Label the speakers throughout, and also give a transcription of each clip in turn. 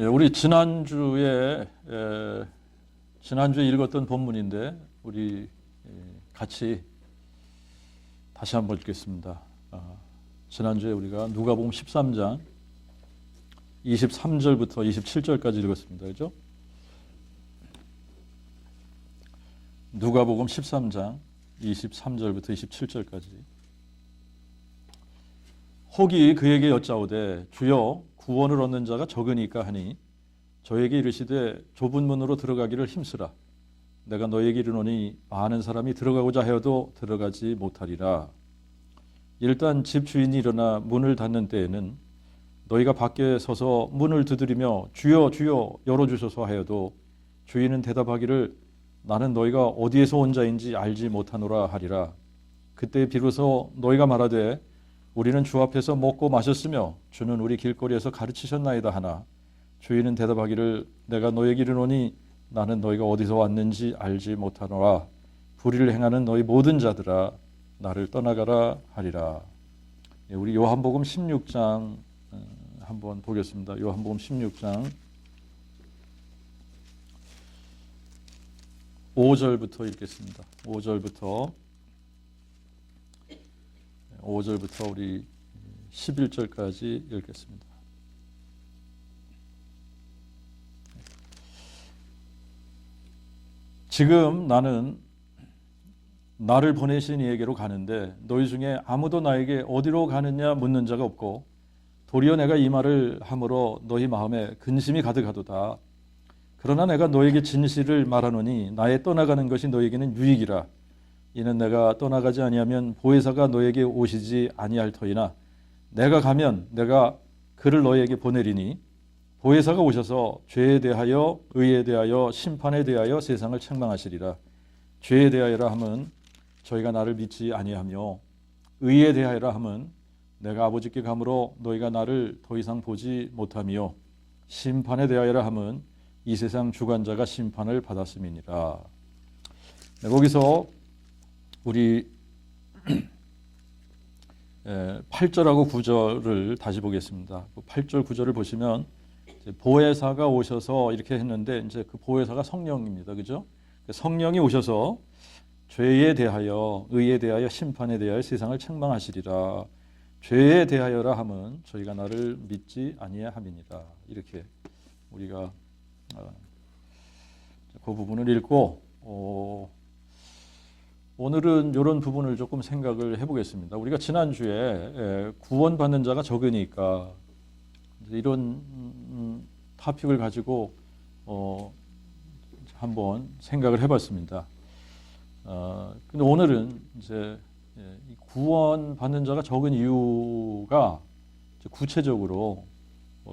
Speaker 1: 우리 지난주에 읽었던 본문인데 우리 같이 다시 한번 읽겠습니다. 지난주에 우리가 누가복음 13장 23절부터 27절까지 읽었습니다. 그죠? 누가복음 13장 23절부터 27절까지. 혹이 그에게 여짜오되 주여 구원을 얻는 자가 적으니까 하니 저에게 이르시되 좁은 문으로 들어가기를 힘쓰라. 내가 너에게 이르노니 많은 사람이 들어가고자 하여도 들어가지 못하리라. 일단 집 주인이 일어나 문을 닫는 때에는 너희가 밖에 서서 문을 두드리며 주여 주여 열어주소서 하여도 주인은 대답하기를 나는 너희가 어디에서 온 자인지 알지 못하노라 하리라. 그때 비로소 너희가 말하되 우리는 주 앞에서 먹고 마셨으며 주는 우리 길거리에서 가르치셨나이다 하나 주인은 대답하기를 내가 너에게 이르노니 나는 너희가 어디서 왔는지 알지 못하노라. 불의를 행하는 너희 모든 자들아 나를 떠나가라 하리라. 우리 요한복음 16장 한번 보겠습니다. 요한복음 16장 5절부터 읽겠습니다. 5절부터 우리 11절까지 읽겠습니다. 지금 나는 나를 보내신 이에게로 가는데 너희 중에 아무도 나에게 어디로 가느냐 묻는 자가 없고 도리어 내가 이 말을 함으로 너희 마음에 근심이 가득하도다. 그러나 내가 너에게 진실을 말하노니 나의 떠나가는 것이 너에게는 유익이라. 이는 내가 떠나가지 아니하면 보혜사가 너에게 오시지 아니할 터이나 내가 가면 내가 그를 너에게 보내리니 보혜사가 오셔서 죄에 대하여 의에 대하여 심판에 대하여 세상을 책망하시리라. 죄에 대하여라 함은 저희가 나를 믿지 아니하며 의에 대하여라 함은 내가 아버지께 가므로 너희가 나를 더 이상 보지 못하며 심판에 대하여라 함은 이 세상 주관자가 심판을 받았음이니라. 거기서 우리 8절하고 9절을 다시 보겠습니다. 8절 9절을 보시면 보혜사가 오셔서 이렇게 했는데 이제 그 보혜사가 성령입니다. 그죠? 성령이 오셔서 죄에 대하여 의에 대하여 심판에 대하여 세상을 책망하시리라. 죄에 대하여라 함은 저희가 나를 믿지 아니함이니라. 이렇게 우리가 그 부분을 읽고 오늘은 이런 부분을 조금 생각을 해보겠습니다. 우리가 지난주에 구원받는 자가 적으니까 이런 토픽을 가지고 한번 생각을 해봤습니다. 근데 오늘은 이제 구원받는 자가 적은 이유가 구체적으로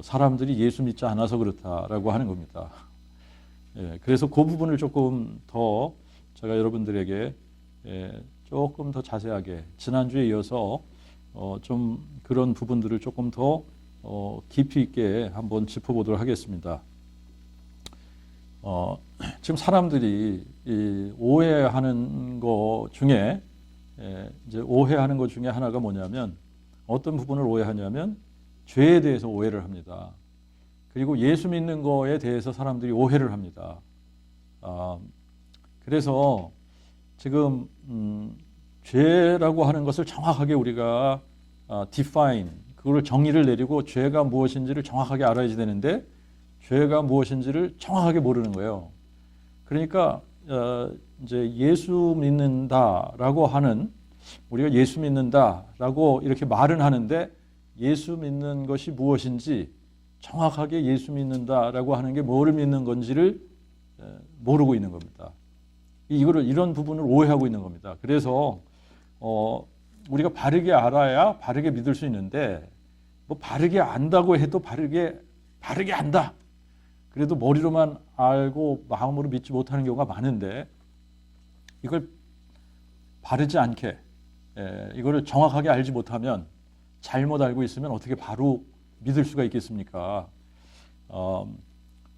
Speaker 1: 사람들이 예수 믿지 않아서 그렇다라고 하는 겁니다. 그래서 그 부분을 조금 더 제가 여러분들에게 조금 더 자세하게 지난주에 이어서 좀 그런 부분들을 조금 더 깊이 있게 한번 짚어보도록 하겠습니다. 지금 사람들이 오해하는 것 중에 이제 오해하는 것 중에 하나가 뭐냐면 어떤 부분을 오해하냐면 죄에 대해서 오해를 합니다. 그리고 예수 믿는 거에 대해서 사람들이 오해를 합니다. 그래서 지금 죄라고 하는 것을 정확하게 우리가 define, 그걸 정의를 내리고 죄가 무엇인지를 정확하게 알아야 되는데 죄가 무엇인지를 정확하게 모르는 거예요. 그러니까 이제 예수 믿는다라고 하는, 우리가 예수 믿는다라고 이렇게 말은 하는데 예수 믿는 것이 무엇인지 정확하게 예수 믿는다라고 하는 게 뭐를 믿는 건지를 모르고 있는 겁니다. 이런 부분을 오해하고 있는 겁니다. 그래서 우리가 바르게 알아야 바르게 믿을 수 있는데 뭐 바르게 안다고 해도 바르게 안다. 그래도 머리로만 알고 마음으로 믿지 못하는 경우가 많은데 이걸 바르지 않게 이거를 정확하게 알지 못하면 잘못 알고 있으면 어떻게 바로 믿을 수가 있겠습니까?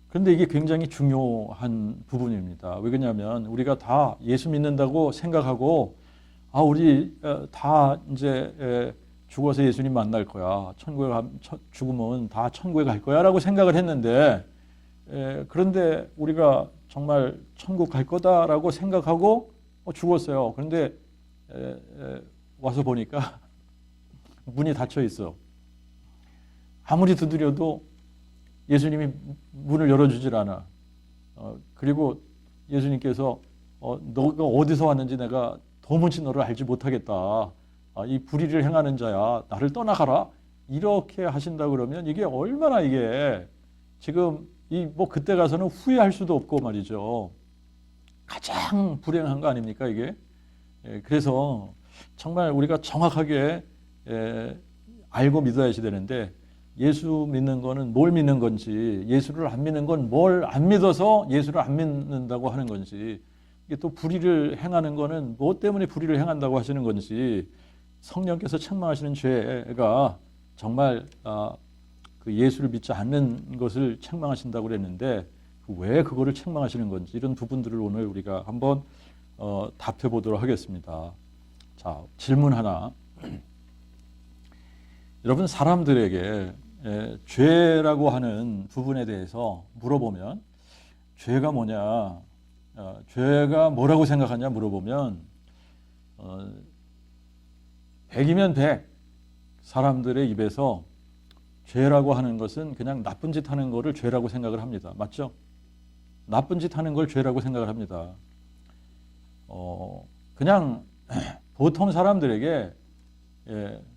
Speaker 1: 그런데 이게 굉장히 중요한 부분입니다. 왜 그러냐면 우리가 다 예수 믿는다고 생각하고 우리 다 이제 죽어서 예수님 만날 거야. 죽으면 다 천국에 갈 거야 라고 생각을 했는데, 그런데 우리가 정말 천국 갈 거다라고 생각하고 죽었어요. 그런데 와서 보니까 문이 닫혀 있어. 아무리 두드려도 예수님이 문을 열어주질 않아. 그리고 예수님께서 너가 어디서 왔는지 내가 도무지 너를 알지 못하겠다. 이 불의를 행하는 자야, 나를 떠나가라. 이렇게 하신다 그러면 이게 얼마나 이게 지금 뭐 그때 가서는 후회할 수도 없고 말이죠. 가장 불행한 거 아닙니까 이게? 그래서 정말 우리가 정확하게 알고 믿어야 되는데, 예수 믿는 거는 뭘 믿는 건지, 예수를 안 믿는 건 뭘 안 믿어서 예수를 안 믿는다고 하는 건지, 이게 또 불의를 행하는 거는 뭐 때문에 불의를 행한다고 하시는 건지, 성령께서 책망하시는 죄가 정말 그 예수를 믿지 않는 것을 책망하신다고 그랬는데, 왜 그거를 책망하시는 건지, 이런 부분들을 오늘 우리가 한번 답해 보도록 하겠습니다. 자, 질문 하나. 여러분, 사람들에게 죄라고 하는 부분에 대해서 물어보면, 죄가 뭐냐, 죄가 뭐라고 생각하냐 물어보면 100이면 100 사람들의 입에서 죄라고 하는 것은 그냥 나쁜 짓 하는 거를 죄라고 생각을 합니다. 맞죠? 나쁜 짓 하는 걸 죄라고 생각을 합니다. 그냥 보통 사람들에게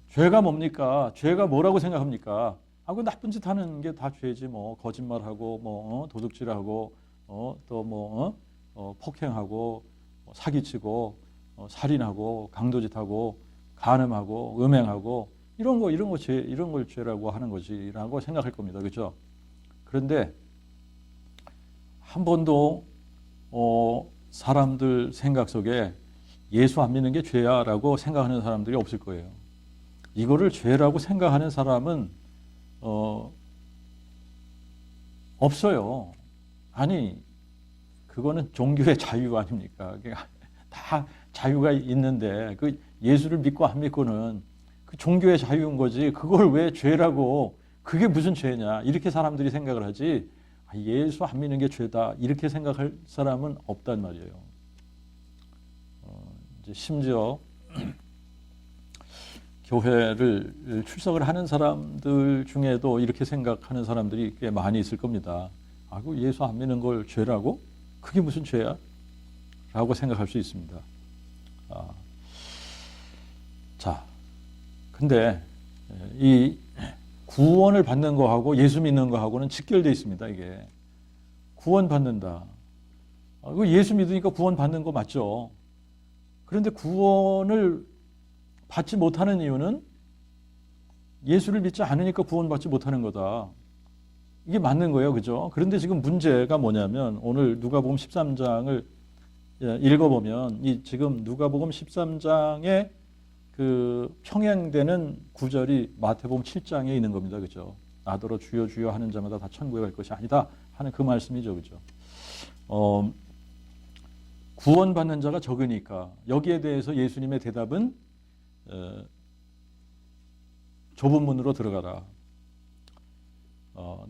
Speaker 1: 죄가 뭡니까? 죄가 뭐라고 생각합니까? 그 나쁜 짓 하는 게 다 죄지 뭐. 거짓말하고 뭐 도둑질하고 또 뭐 폭행하고 사기치고 살인하고 강도짓하고 간음하고 음행하고 이런 걸 죄라고 하는 것이라고 생각할 겁니다. 그렇죠? 그런데 한 번도 사람들 생각 속에 예수 안 믿는 게 죄야라고 생각하는 사람들이 없을 거예요. 이거를 죄라고 생각하는 사람은 없어요. 아니, 그거는 종교의 자유 아닙니까? 다 자유가 있는데 그 예수를 믿고 안 믿고는 그 종교의 자유인 거지, 그걸 왜 죄라고, 그게 무슨 죄냐 이렇게 사람들이 생각을 하지, 예수 안 믿는 게 죄다 이렇게 생각할 사람은 없단 말이에요. 이제 심지어 교회를 출석을 하는 사람들 중에도 이렇게 생각하는 사람들이 꽤 많이 있을 겁니다. 그 예수 안 믿는 걸 죄라고? 그게 무슨 죄야? 라고 생각할 수 있습니다. 자, 근데 이 구원을 받는 거하고 예수 믿는 거하고는 직결되어 있습니다. 이게 구원 받는다. 예수 믿으니까 구원 받는 거 맞죠? 그런데 구원을 받지 못하는 이유는 예수를 믿지 않으니까 구원받지 못하는 거다. 이게 맞는 거예요. 그죠? 그런데 지금 문제가 뭐냐면, 오늘 누가복음 13장을 읽어보면 지금 누가복음 13장에 그 평행되는 구절이 마태복음 7장에 있는 겁니다. 그죠? 나더러 주여 주여 하는 자마다 다 천국에 갈 것이 아니다 하는 그 말씀이죠. 그죠? 구원받는 자가 적으니까 여기에 대해서 예수님의 대답은 좁은 문으로 들어가라.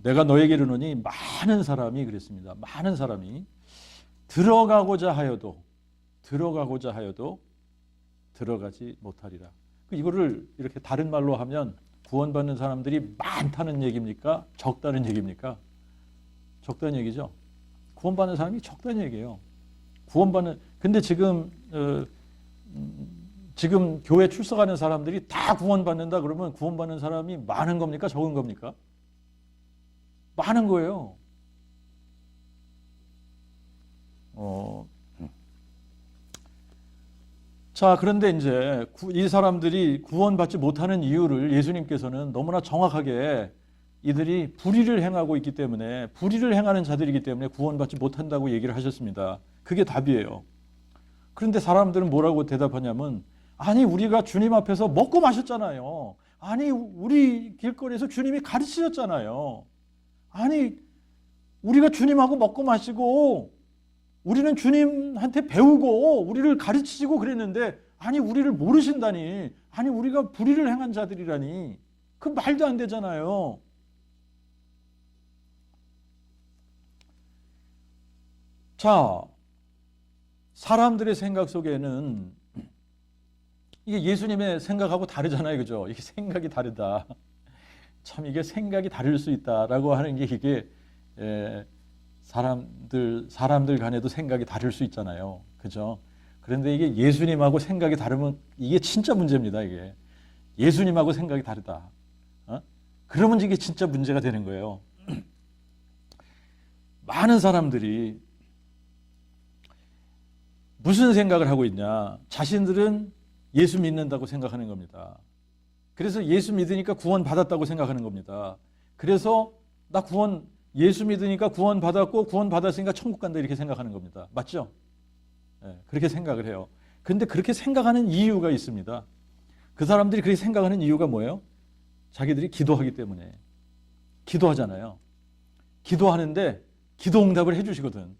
Speaker 1: 내가 너에게 이르노니, 많은 사람이 그랬습니다. 많은 사람이 들어가고자 하여도 들어가지 못하리라. 이거를 이렇게 다른 말로 하면 구원받는 사람들이 많다는 얘기입니까? 적다는 얘기입니까? 적다는 얘기죠. 구원받는 사람이 적다는 얘기예요. 근데 지금 교회 출석하는 사람들이 다 구원받는다 그러면 구원받는 사람이 많은 겁니까? 적은 겁니까? 많은 거예요. 자, 그런데 이제 이 사람들이 구원받지 못하는 이유를 예수님께서는 너무나 정확하게, 이들이 불의를 행하고 있기 때문에, 불의를 행하는 자들이기 때문에 구원받지 못한다고 얘기를 하셨습니다. 그게 답이에요. 그런데 사람들은 뭐라고 대답하냐면, 아니, 우리가 주님 앞에서 먹고 마셨잖아요. 아니, 우리 길거리에서 주님이 가르치셨잖아요. 아니, 우리가 주님하고 먹고 마시고 우리는 주님한테 배우고 우리를 가르치시고 그랬는데, 아니 우리를 모르신다니. 아니 우리가 불의를 행한 자들이라니. 그 말도 안 되잖아요. 자, 사람들의 생각 속에는 이게 예수님의 생각하고 다르잖아요. 그죠? 이게 생각이 다르다. 참 이게 생각이 다를 수 있다라고 하는 게 이게 사람들 간에도 생각이 다를 수 있잖아요. 그죠? 그런데 이게 예수님하고 생각이 다르면 이게 진짜 문제입니다. 이게 예수님하고 생각이 다르다. 그러면 이게 진짜 문제가 되는 거예요. 많은 사람들이 무슨 생각을 하고 있냐? 자신들은 예수 믿는다고 생각하는 겁니다. 그래서 예수 믿으니까 구원 받았다고 생각하는 겁니다. 그래서 나 예수 믿으니까 구원 받았고 구원 받았으니까 천국 간다 이렇게 생각하는 겁니다. 맞죠? 네, 그렇게 생각을 해요. 근데 그렇게 생각하는 이유가 있습니다. 그 사람들이 그렇게 생각하는 이유가 뭐예요? 자기들이 기도하기 때문에. 기도하잖아요. 기도하는데 기도 응답을 해주시거든.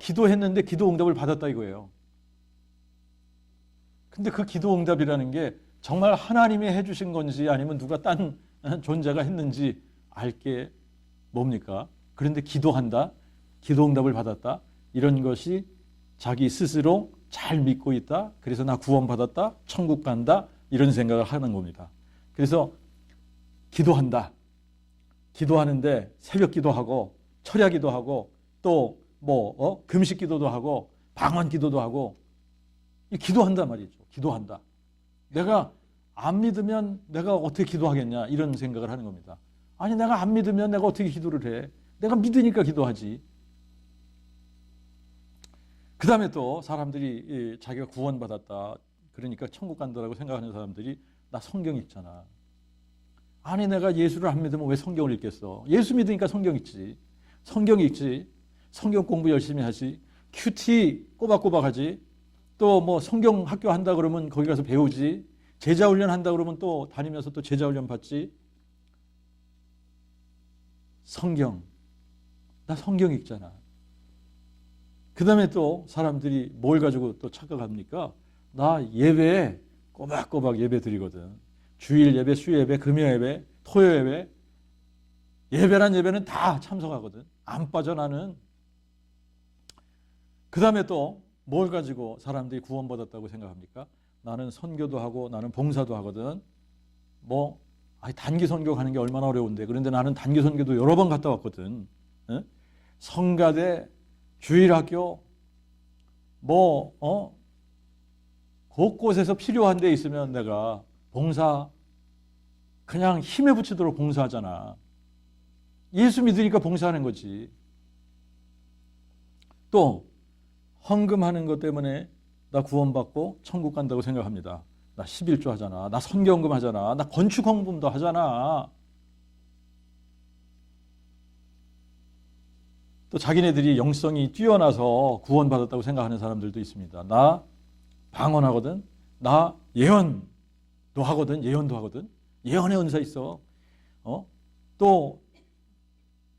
Speaker 1: 기도했는데 기도 응답을 받았다 이거예요. 근데 그 기도 응답이라는 게 정말 하나님이 해주신 건지 아니면 누가 딴 존재가 했는지 알게 뭡니까? 그런데 기도한다, 기도 응답을 받았다, 이런 것이 자기 스스로 잘 믿고 있다. 그래서 나 구원받았다, 천국 간다, 이런 생각을 하는 겁니다. 그래서 기도한다. 기도하는데 새벽 기도하고 철야 기도하고 또 금식 기도도 하고 방언 기도도 하고 기도한단 말이죠. 기도한다. 내가 안 믿으면 내가 어떻게 기도하겠냐 이런 생각을 하는 겁니다. 아니 내가 안 믿으면 내가 어떻게 기도를 해. 내가 믿으니까 기도하지. 그 다음에 또 사람들이 자기가 구원받았다 그러니까 천국 간다라고 생각하는 사람들이 나 성경 읽잖아. 아니 내가 예수를 안 믿으면 왜 성경을 읽겠어. 예수 믿으니까 성경 읽지. 성경 읽지. 성경 공부 열심히 하지. 큐티 꼬박꼬박 하지. 또 성경 학교 한다 그러면 거기 가서 배우지. 제자 훈련 한다 그러면 또 다니면서 또 제자 훈련 받지. 성경. 나 성경 읽잖아. 그 다음에 또 사람들이 뭘 가지고 또 착각합니까? 나 예배 꼬박꼬박 예배 드리거든. 주일 예배, 수 예배, 금요 예배, 토요 예배. 예배란 예배는 다 참석하거든. 안 빠져 나는. 그 다음에 또 뭘 가지고 사람들이 구원받았다고 생각합니까? 나는 선교도 하고 나는 봉사도 하거든. 단기 선교 가는 게 얼마나 어려운데. 그런데 나는 단기 선교도 여러 번 갔다 왔거든. 성가대, 주일학교, 곳곳에서 필요한 데 있으면 내가 봉사, 그냥 힘에 붙이도록 봉사하잖아. 예수 믿으니까 봉사하는 거지. 또 헌금하는 것 때문에 나 구원받고 천국 간다고 생각합니다. 나 11조 하잖아. 나 선교헌금 하잖아. 나 건축헌금도 하잖아. 또 자기네들이 영성이 뛰어나서 구원받았다고 생각하는 사람들도 있습니다. 나 방언하거든. 나 예언도 하거든. 예언도 하거든. 예언의 은사 있어. 또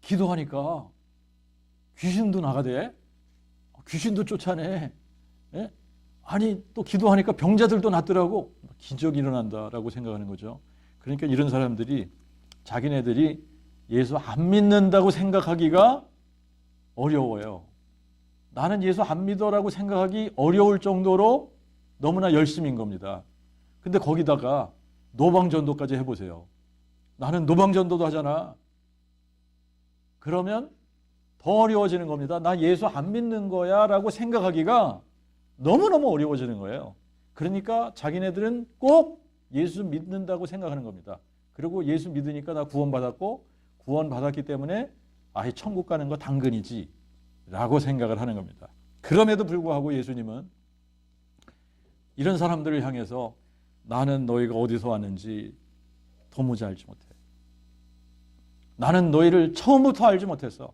Speaker 1: 기도하니까 귀신도 나가대. 귀신도 쫓아내. 예? 아니 또 기도하니까 병자들도 낫더라고. 기적이 일어난다라고 생각하는 거죠. 그러니까 이런 사람들이 자기네들이 예수 안 믿는다고 생각하기가 어려워요. 나는 예수 안 믿어라고 생각하기 어려울 정도로 너무나 열심인 겁니다. 근데 거기다가 노방전도까지 해보세요. 나는 노방전도도 하잖아. 그러면 더 어려워지는 겁니다. 나 예수 안 믿는 거야 라고 생각하기가 너무너무 어려워지는 거예요. 그러니까 자기네들은 꼭 예수 믿는다고 생각하는 겁니다. 그리고 예수 믿으니까 나 구원받았고 구원받았기 때문에 천국 가는 거 당근이지 라고 생각을 하는 겁니다. 그럼에도 불구하고 예수님은 이런 사람들을 향해서 나는 너희가 어디서 왔는지 도무지 알지 못해. 나는 너희를 처음부터 알지 못했어.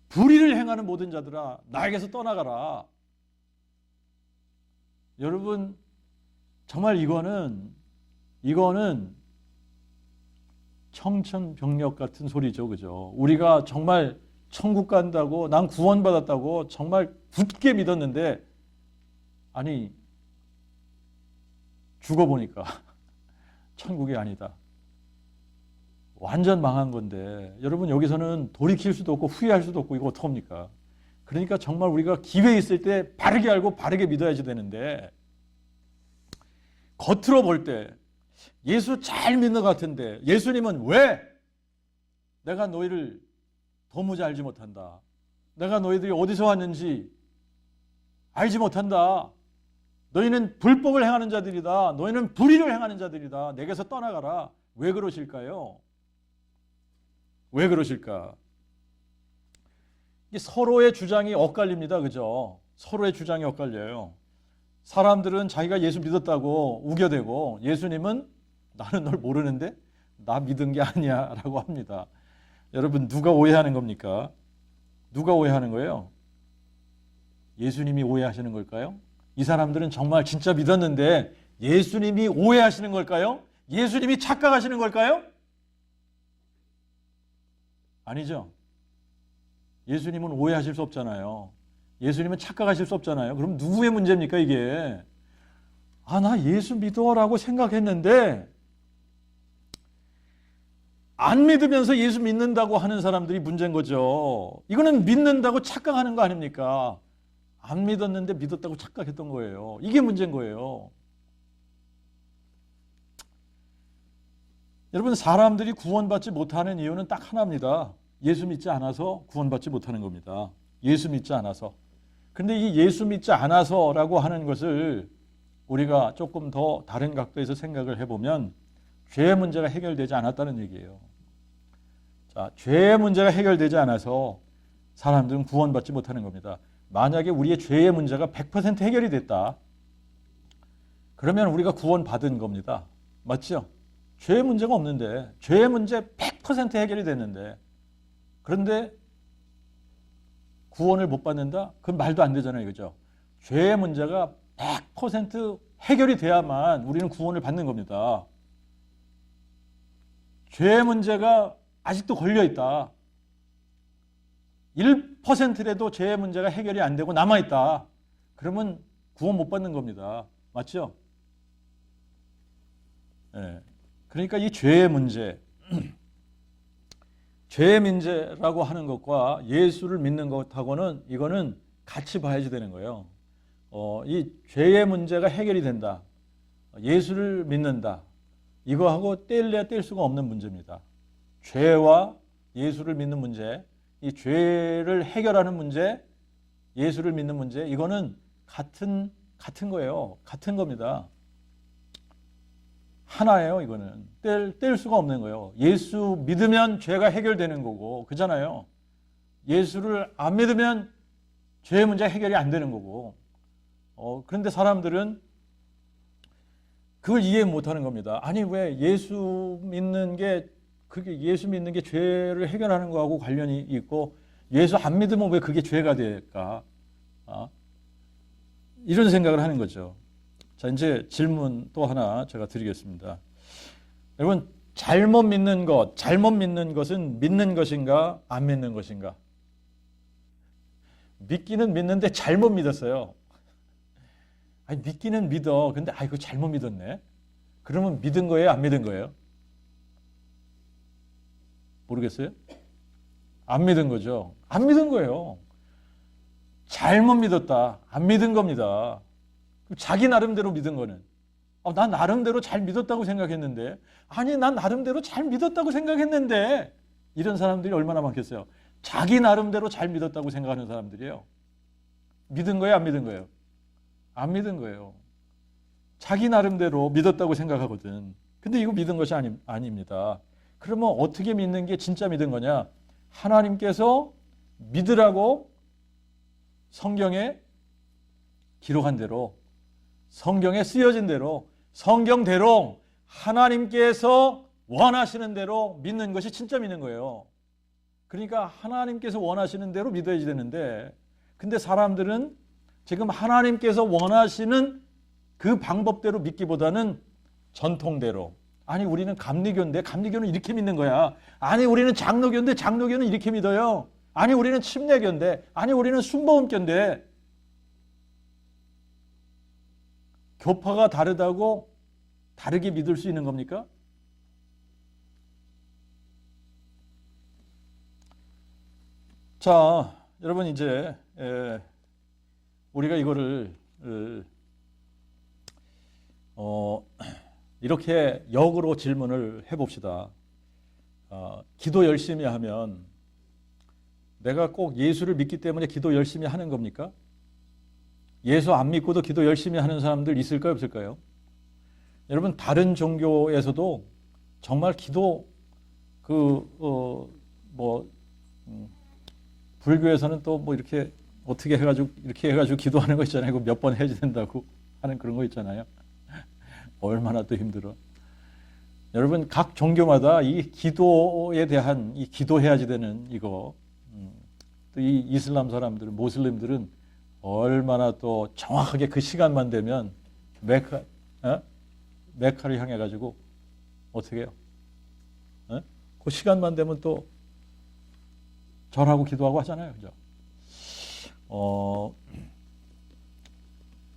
Speaker 1: 불의를 행하는 모든 자들아 나에게서 떠나가라. 여러분 정말 이거는 청천벽력 같은 소리죠. 그죠? 우리가 정말 천국 간다고 난 구원받았다고 정말 굳게 믿었는데 아니 죽어보니까 천국이 아니다. 완전 망한 건데 여러분 여기서는 돌이킬 수도 없고 후회할 수도 없고 이거 어떡합니까? 그러니까 정말 우리가 기회 있을 때 바르게 알고 바르게 믿어야지 되는데 겉으로 볼 때 예수 잘 믿는 것 같은데 예수님은 왜 내가 너희를 도무지 알지 못한다. 내가 너희들이 어디서 왔는지 알지 못한다. 너희는 불법을 행하는 자들이다. 너희는 불의를 행하는 자들이다. 내게서 떠나가라. 왜 그러실까요? 왜 그러실까? 이게 서로의 주장이 엇갈립니다. 그죠? 서로의 주장이 엇갈려요. 사람들은 자기가 예수 믿었다고 우겨대고 예수님은 나는 널 모르는데 나 믿은 게 아니야 라고 합니다. 여러분 누가 오해하는 겁니까? 누가 오해하는 거예요? 예수님이 오해하시는 걸까요? 이 사람들은 정말 진짜 믿었는데 예수님이 오해하시는 걸까요? 예수님이 착각하시는 걸까요? 아니죠. 예수님은 오해하실 수 없잖아요. 예수님은 착각하실 수 없잖아요. 그럼 누구의 문제입니까 이게? 나 예수 믿어라고 생각했는데 안 믿으면서 예수 믿는다고 하는 사람들이 문제인 거죠. 이거는 믿는다고 착각하는 거 아닙니까? 안 믿었는데 믿었다고 착각했던 거예요. 이게 문제인 거예요. 여러분 사람들이 구원받지 못하는 이유는 딱 하나입니다. 예수 믿지 않아서 구원받지 못하는 겁니다. 예수 믿지 않아서. 근데 이 예수 믿지 않아서라고 하는 것을 우리가 조금 더 다른 각도에서 생각을 해보면 죄의 문제가 해결되지 않았다는 얘기예요. 자, 죄의 문제가 해결되지 않아서 사람들은 구원받지 못하는 겁니다. 만약에 우리의 죄의 문제가 100% 해결이 됐다. 그러면 우리가 구원받은 겁니다. 맞죠? 죄의 문제가 없는데 죄의 문제 100% 해결이 됐는데 그런데 구원을 못 받는다? 그건 말도 안 되잖아요. 그죠? 죄의 문제가 100% 해결이 돼야만 우리는 구원을 받는 겁니다. 죄의 문제가 아직도 걸려있다. 1%라도 죄의 문제가 해결이 안 되고 남아있다. 그러면 구원 못 받는 겁니다. 맞죠? 네. 그러니까 이 죄의 문제, 죄의 문제라고 하는 것과 예수를 믿는 것하고는 이거는 같이 봐야지 되는 거예요. 이 죄의 문제가 해결이 된다. 예수를 믿는다. 이거하고 뗄래야 뗄 수가 없는 문제입니다. 죄와 예수를 믿는 문제, 이 죄를 해결하는 문제, 예수를 믿는 문제, 이거는 같은 거예요. 같은 겁니다. 하나예요, 이거는. 뗄 수가 없는 거예요. 예수 믿으면 죄가 해결되는 거고, 그잖아요. 예수를 안 믿으면 죄의 문제가 해결이 안 되는 거고. 그런데 사람들은 그걸 이해 못 하는 겁니다. 아니, 왜 예수 믿는 게 죄를 해결하는 거하고 관련이 있고, 예수 안 믿으면 왜 그게 죄가 될까? 이런 생각을 하는 거죠. 자, 이제 질문 또 하나 제가 드리겠습니다. 여러분, 잘못 믿는 것은 믿는 것인가, 안 믿는 것인가? 믿기는 믿는데 잘못 믿었어요. 아니, 믿기는 믿어. 근데, 이거 잘못 믿었네. 그러면 믿은 거예요, 안 믿은 거예요? 모르겠어요? 안 믿은 거죠. 안 믿은 거예요. 잘못 믿었다. 안 믿은 겁니다. 자기 나름대로 믿은 거는 난 나름대로 잘 믿었다고 생각했는데 아니 난 나름대로 잘 믿었다고 생각했는데 이런 사람들이 얼마나 많겠어요. 자기 나름대로 잘 믿었다고 생각하는 사람들이에요. 믿은 거예요? 안 믿은 거예요? 안 믿은 거예요. 자기 나름대로 믿었다고 생각하거든. 근데 이거 믿은 것이 아닙니다. 그러면 어떻게 믿는 게 진짜 믿은 거냐? 하나님께서 믿으라고 성경에 기록한 대로 성경에 쓰여진 대로 성경대로 하나님께서 원하시는 대로 믿는 것이 진짜 믿는 거예요. 그러니까 하나님께서 원하시는 대로 믿어야지 되는데 근데 사람들은 지금 하나님께서 원하시는 그 방법대로 믿기보다는 전통대로 아니 우리는 감리교인데 감리교는 이렇게 믿는 거야. 아니 우리는 장로교인데 장로교는 이렇게 믿어요. 아니 우리는 침례교인데 아니 우리는 순복음교인데 교파가 다르다고 다르게 믿을 수 있는 겁니까? 자, 여러분 이제 우리가 이거를 이렇게 역으로 질문을 해봅시다. 기도 열심히 하면 내가 꼭 예수를 믿기 때문에 기도 열심히 하는 겁니까? 예수 안 믿고도 기도 열심히 하는 사람들 있을까요, 없을까요? 여러분 다른 종교에서도 정말 기도 불교에서는 또 뭐 이렇게 어떻게 해가지고 이렇게 해가지고 기도하는 거 있잖아요. 몇 번 해야 된다고 하는 그런 거 있잖아요. 얼마나 또 힘들어. 여러분 각 종교마다 이 기도에 대한 이 기도해야지 되는 이거 또 이 이슬람 사람들은 모슬림들은 얼마나 또 정확하게 그 시간만 되면 메카를 향해 가지고 어떻게 해요? 그 시간만 되면 또 절하고 기도하고 하잖아요. 그죠?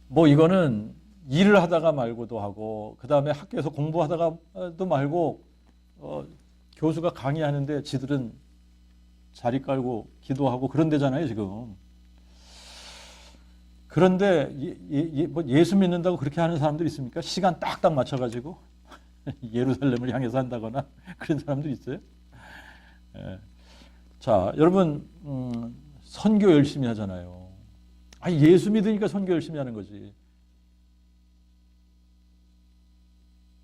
Speaker 1: 뭐 이거는 일을 하다가 말고도 하고 그 다음에 학교에서 공부하다가도 말고 교수가 강의하는데 지들은 자리 깔고 기도하고 그런 데잖아요 지금. 그런데 뭐 예수 믿는다고 그렇게 하는 사람들 있습니까? 시간 딱딱 맞춰가지고 예루살렘을 향해서 한다거나 그런 사람들 있어요? 예. 자, 여러분 선교 열심히 하잖아요. 아니 예수 믿으니까 선교 열심히 하는 거지.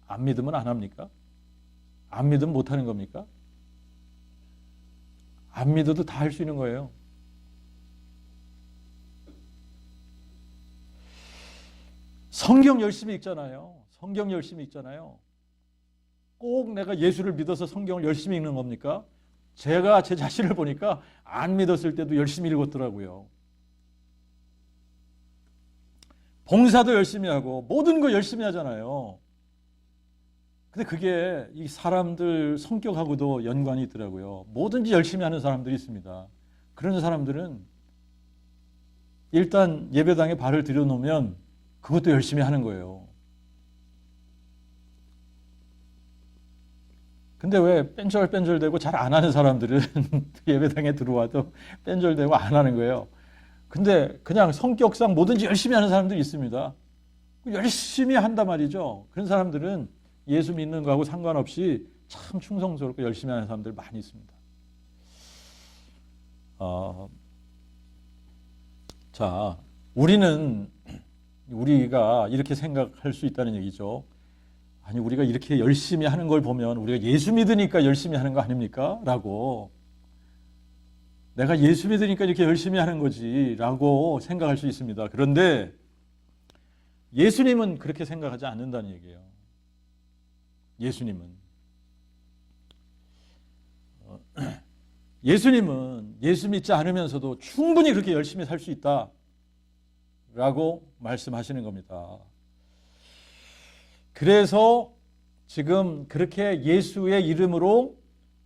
Speaker 1: 안 믿으면 안 합니까? 안 믿으면 못 하는 겁니까? 안 믿어도 다 할 수 있는 거예요. 성경 열심히 읽잖아요. 성경 열심히 읽잖아요. 꼭 내가 예수를 믿어서 성경을 열심히 읽는 겁니까? 제가 제 자신을 보니까 안 믿었을 때도 열심히 읽었더라고요. 봉사도 열심히 하고 모든 거 열심히 하잖아요. 근데 그게 이 사람들 성격하고도 연관이 있더라고요. 뭐든지 열심히 하는 사람들이 있습니다. 그런 사람들은 일단 예배당에 발을 들여놓으면 그것도 열심히 하는 거예요. 근데 왜 뺀절뺀절대고 잘 안 하는 사람들은 예배당에 들어와도 뺀절대고 안 하는 거예요. 근데 그냥 성격상 뭐든지 열심히 하는 사람들이 있습니다. 열심히 한단 말이죠. 그런 사람들은 예수 믿는 거하고 상관없이 참 충성스럽고 열심히 하는 사람들 많이 있습니다. 자, 우리가 이렇게 생각할 수 있다는 얘기죠. 아니 우리가 이렇게 열심히 하는 걸 보면 우리가 예수 믿으니까 열심히 하는 거 아닙니까? 라고 내가 예수 믿으니까 이렇게 열심히 하는 거지 라고 생각할 수 있습니다. 그런데 예수님은 그렇게 생각하지 않는다는 얘기예요. 예수님은 예수 믿지 않으면서도 충분히 그렇게 열심히 살 수 있다 라고 말씀하시는 겁니다. 그래서 지금 그렇게 예수의 이름으로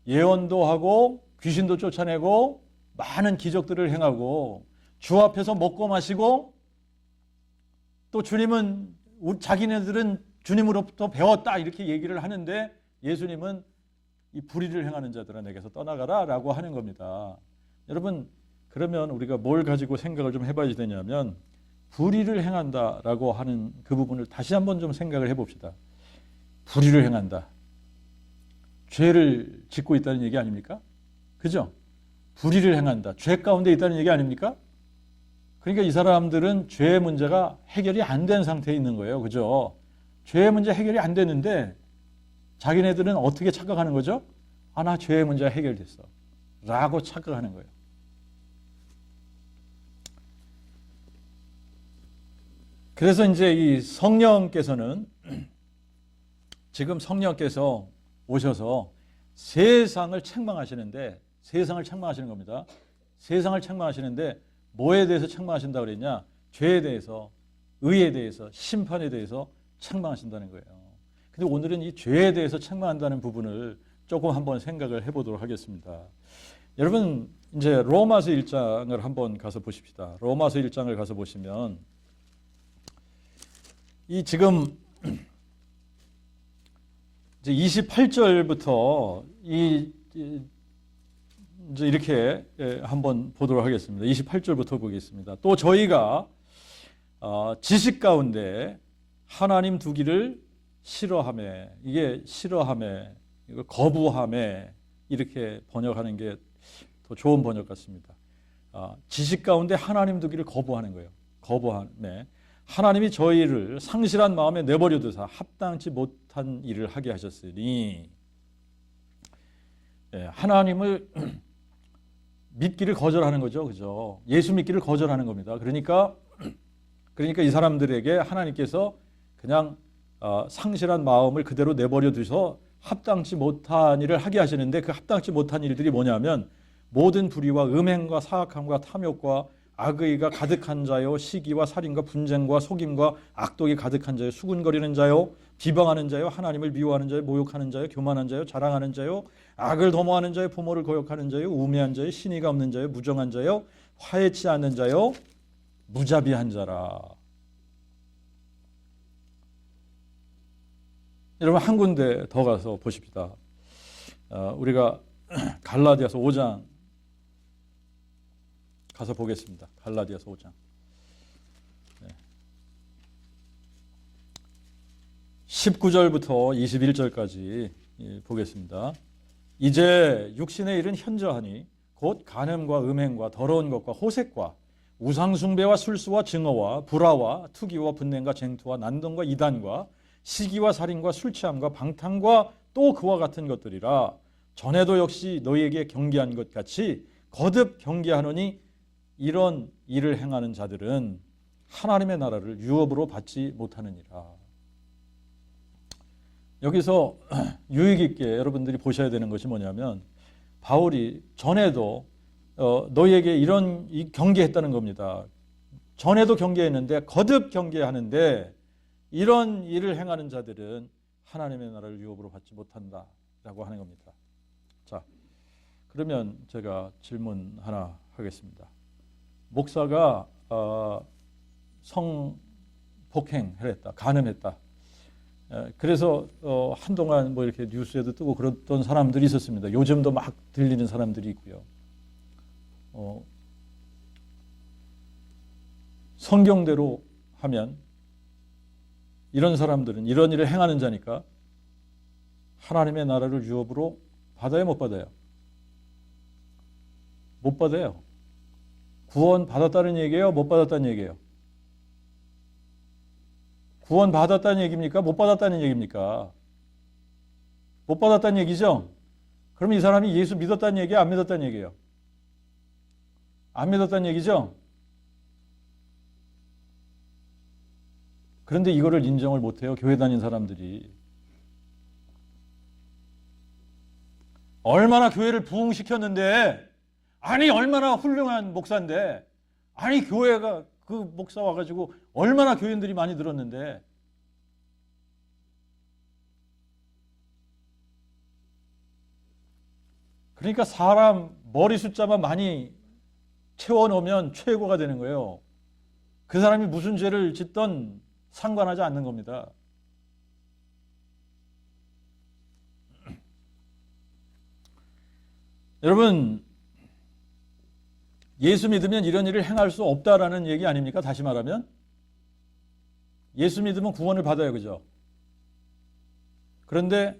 Speaker 1: 예언도 하고 귀신도 쫓아내고 많은 기적들을 행하고 주 앞에서 먹고 마시고 또 주님은 자기네들은 주님으로부터 배웠다 이렇게 얘기를 하는데 예수님은 이 불의를 행하는 자들아 내게서 떠나가라 라고 하는 겁니다. 여러분 그러면 우리가 뭘 가지고 생각을 좀 해봐야 되냐면 불의를 행한다라고 하는 그 부분을 다시 한번 좀 생각을 해봅시다. 불의를 행한다. 죄를 짓고 있다는 얘기 아닙니까? 그죠? 불의를 행한다. 죄 가운데 있다는 얘기 아닙니까? 그러니까 이 사람들은 죄의 문제가 해결이 안 된 상태에 있는 거예요. 그죠? 죄의 문제 해결이 안 되는데 자기네들은 어떻게 착각하는 거죠? 아, 나 죄의 문제가 해결됐어. 라고 착각하는 거예요. 그래서 이제 이 성령께서는 지금 성령께서 오셔서 세상을 책망하시는데 세상을 책망하시는 겁니다. 세상을 책망하시는데 뭐에 대해서 책망하신다고 그랬냐? 죄에 대해서, 의에 대해서, 심판에 대해서 책망하신다는 거예요. 근데 오늘은 이 죄에 대해서 책망한다는 부분을 조금 한번 생각을 해보도록 하겠습니다. 여러분 이제 로마서 1장을 한번 가서 보십시다. 로마서 1장을 가서 보시면 이 지금 이제 28절부터 이제 이렇게 한번 보도록 하겠습니다. 28절부터 보겠습니다. 또 저희가 지식 가운데 하나님 두기를 싫어하매, 이게 싫어하매, 이거 거부하매 이렇게 번역하는 게 더 좋은 번역 같습니다. 지식 가운데 하나님 두기를 거부하는 거예요. 거부하매 하나님이 저희를 상실한 마음에 내버려 두사 합당치 못한 일을 하게 하셨으니, 하나님을 믿기를 거절하는 거죠. 그죠? 예수 믿기를 거절하는 겁니다. 그러니까 이 사람들에게 하나님께서 그냥 상실한 마음을 그대로 내버려 두셔서 합당치 못한 일을 하게 하시는데, 그 합당치 못한 일들이 뭐냐면 모든 불의와 음행과 사악함과 탐욕과 악의가 가득한 자요, 시기와 살인과 분쟁과 속임과 악독이 가득한 자요, 수군거리는 자요, 비방하는 자요, 하나님을 미워하는 자요, 모욕하는 자요, 교만한 자요, 자랑하는 자요, 악을 도모하는 자요, 부모를 거역하는 자요, 우매한 자요, 신의가 없는 자요, 무정한 자요, 화해치 않는 자요, 무자비한 자라. 여러분, 한 군데 더 가서 보십시다. 우리가 갈라디아서 5장 가서 보겠습니다. 갈라디아서 5장. 19절부터 21절까지 보겠습니다. 이제 육신의 일은 현저하니 곧 간음과 음행과 더러운 것과 호색과 우상숭배와 술수와 증오와 불화와 투기와 분냄과 쟁투와 난동과 이단과 시기와 살인과 술취함과 방탕과 또 그와 같은 것들이라. 전에도 역시 너희에게 경계한 것 같이 거듭 경계하노니 이런 일을 행하는 자들은 하나님의 나라를 유업으로 받지 못하느니라. 여기서 유익 있게 여러분들이 보셔야 되는 것이 뭐냐면, 바울이 전에도 너희에게 이런 경계했다는 겁니다. 전에도 경계했는데 거듭 경계하는데 이런 일을 행하는 자들은 하나님의 나라를 유업으로 받지 못한다라고 하는 겁니다. 자, 그러면 제가 질문 하나 하겠습니다. 목사가 성폭행을 했다, 간음했다. 그래서 한동안 뭐 이렇게 뉴스에도 뜨고 그랬던 사람들이 있었습니다. 요즘도 막 들리는 사람들이 있고요. 성경대로 하면 이런 사람들은 이런 일을 행하는 자니까 하나님의 나라를 유업으로 받아요, 못 받아요? 못 받아요. 구원 받았다는 얘기예요, 못 받았다는 얘기예요? 구원 받았다는 얘기입니까? 못 받았다는 얘기입니까? 못 받았다는 얘기죠? 그럼 이 사람이 예수 믿었다는 얘기예요, 안 믿었다는 얘기예요? 안 믿었다는 얘기죠? 그런데 이거를 인정을 못해요, 교회 다닌 사람들이. 얼마나 교회를 부흥시켰는데, 아니 얼마나 훌륭한 목사인데, 아니 교회가 그 목사 와가지고 얼마나 교인들이 많이 들었는데, 그러니까 사람 머리 숫자만 많이 채워놓으면 최고가 되는 거예요. 그 사람이 무슨 죄를 짓던 상관하지 않는 겁니다. 여러분, 예수 믿으면 이런 일을 행할 수 없다라는 얘기 아닙니까? 다시 말하면 예수 믿으면 구원을 받아요, 그죠? 그런데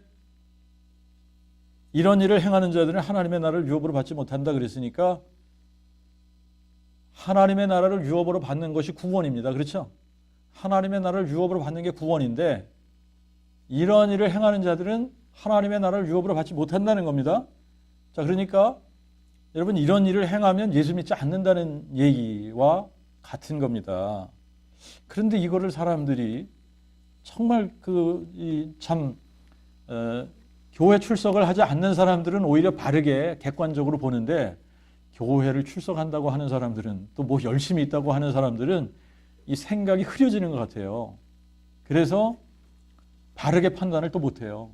Speaker 1: 이런 일을 행하는 자들은 하나님의 나라를 유업으로 받지 못한다 그랬으니까 하나님의 나라를 유업으로 받는 것이 구원입니다. 그렇죠? 하나님의 나라를 유업으로 받는 게 구원인데, 이런 일을 행하는 자들은 하나님의 나라를 유업으로 받지 못한다는 겁니다. 자, 그러니까 여러분, 이런 일을 행하면 예수 믿지 않는다는 얘기와 같은 겁니다. 그런데 이거를 사람들이 정말 교회 출석을 하지 않는 사람들은 오히려 바르게 객관적으로 보는데, 교회를 출석한다고 하는 사람들은, 또 뭐 열심히 있다고 하는 사람들은 이 생각이 흐려지는 것 같아요. 그래서 바르게 판단을 또 못해요.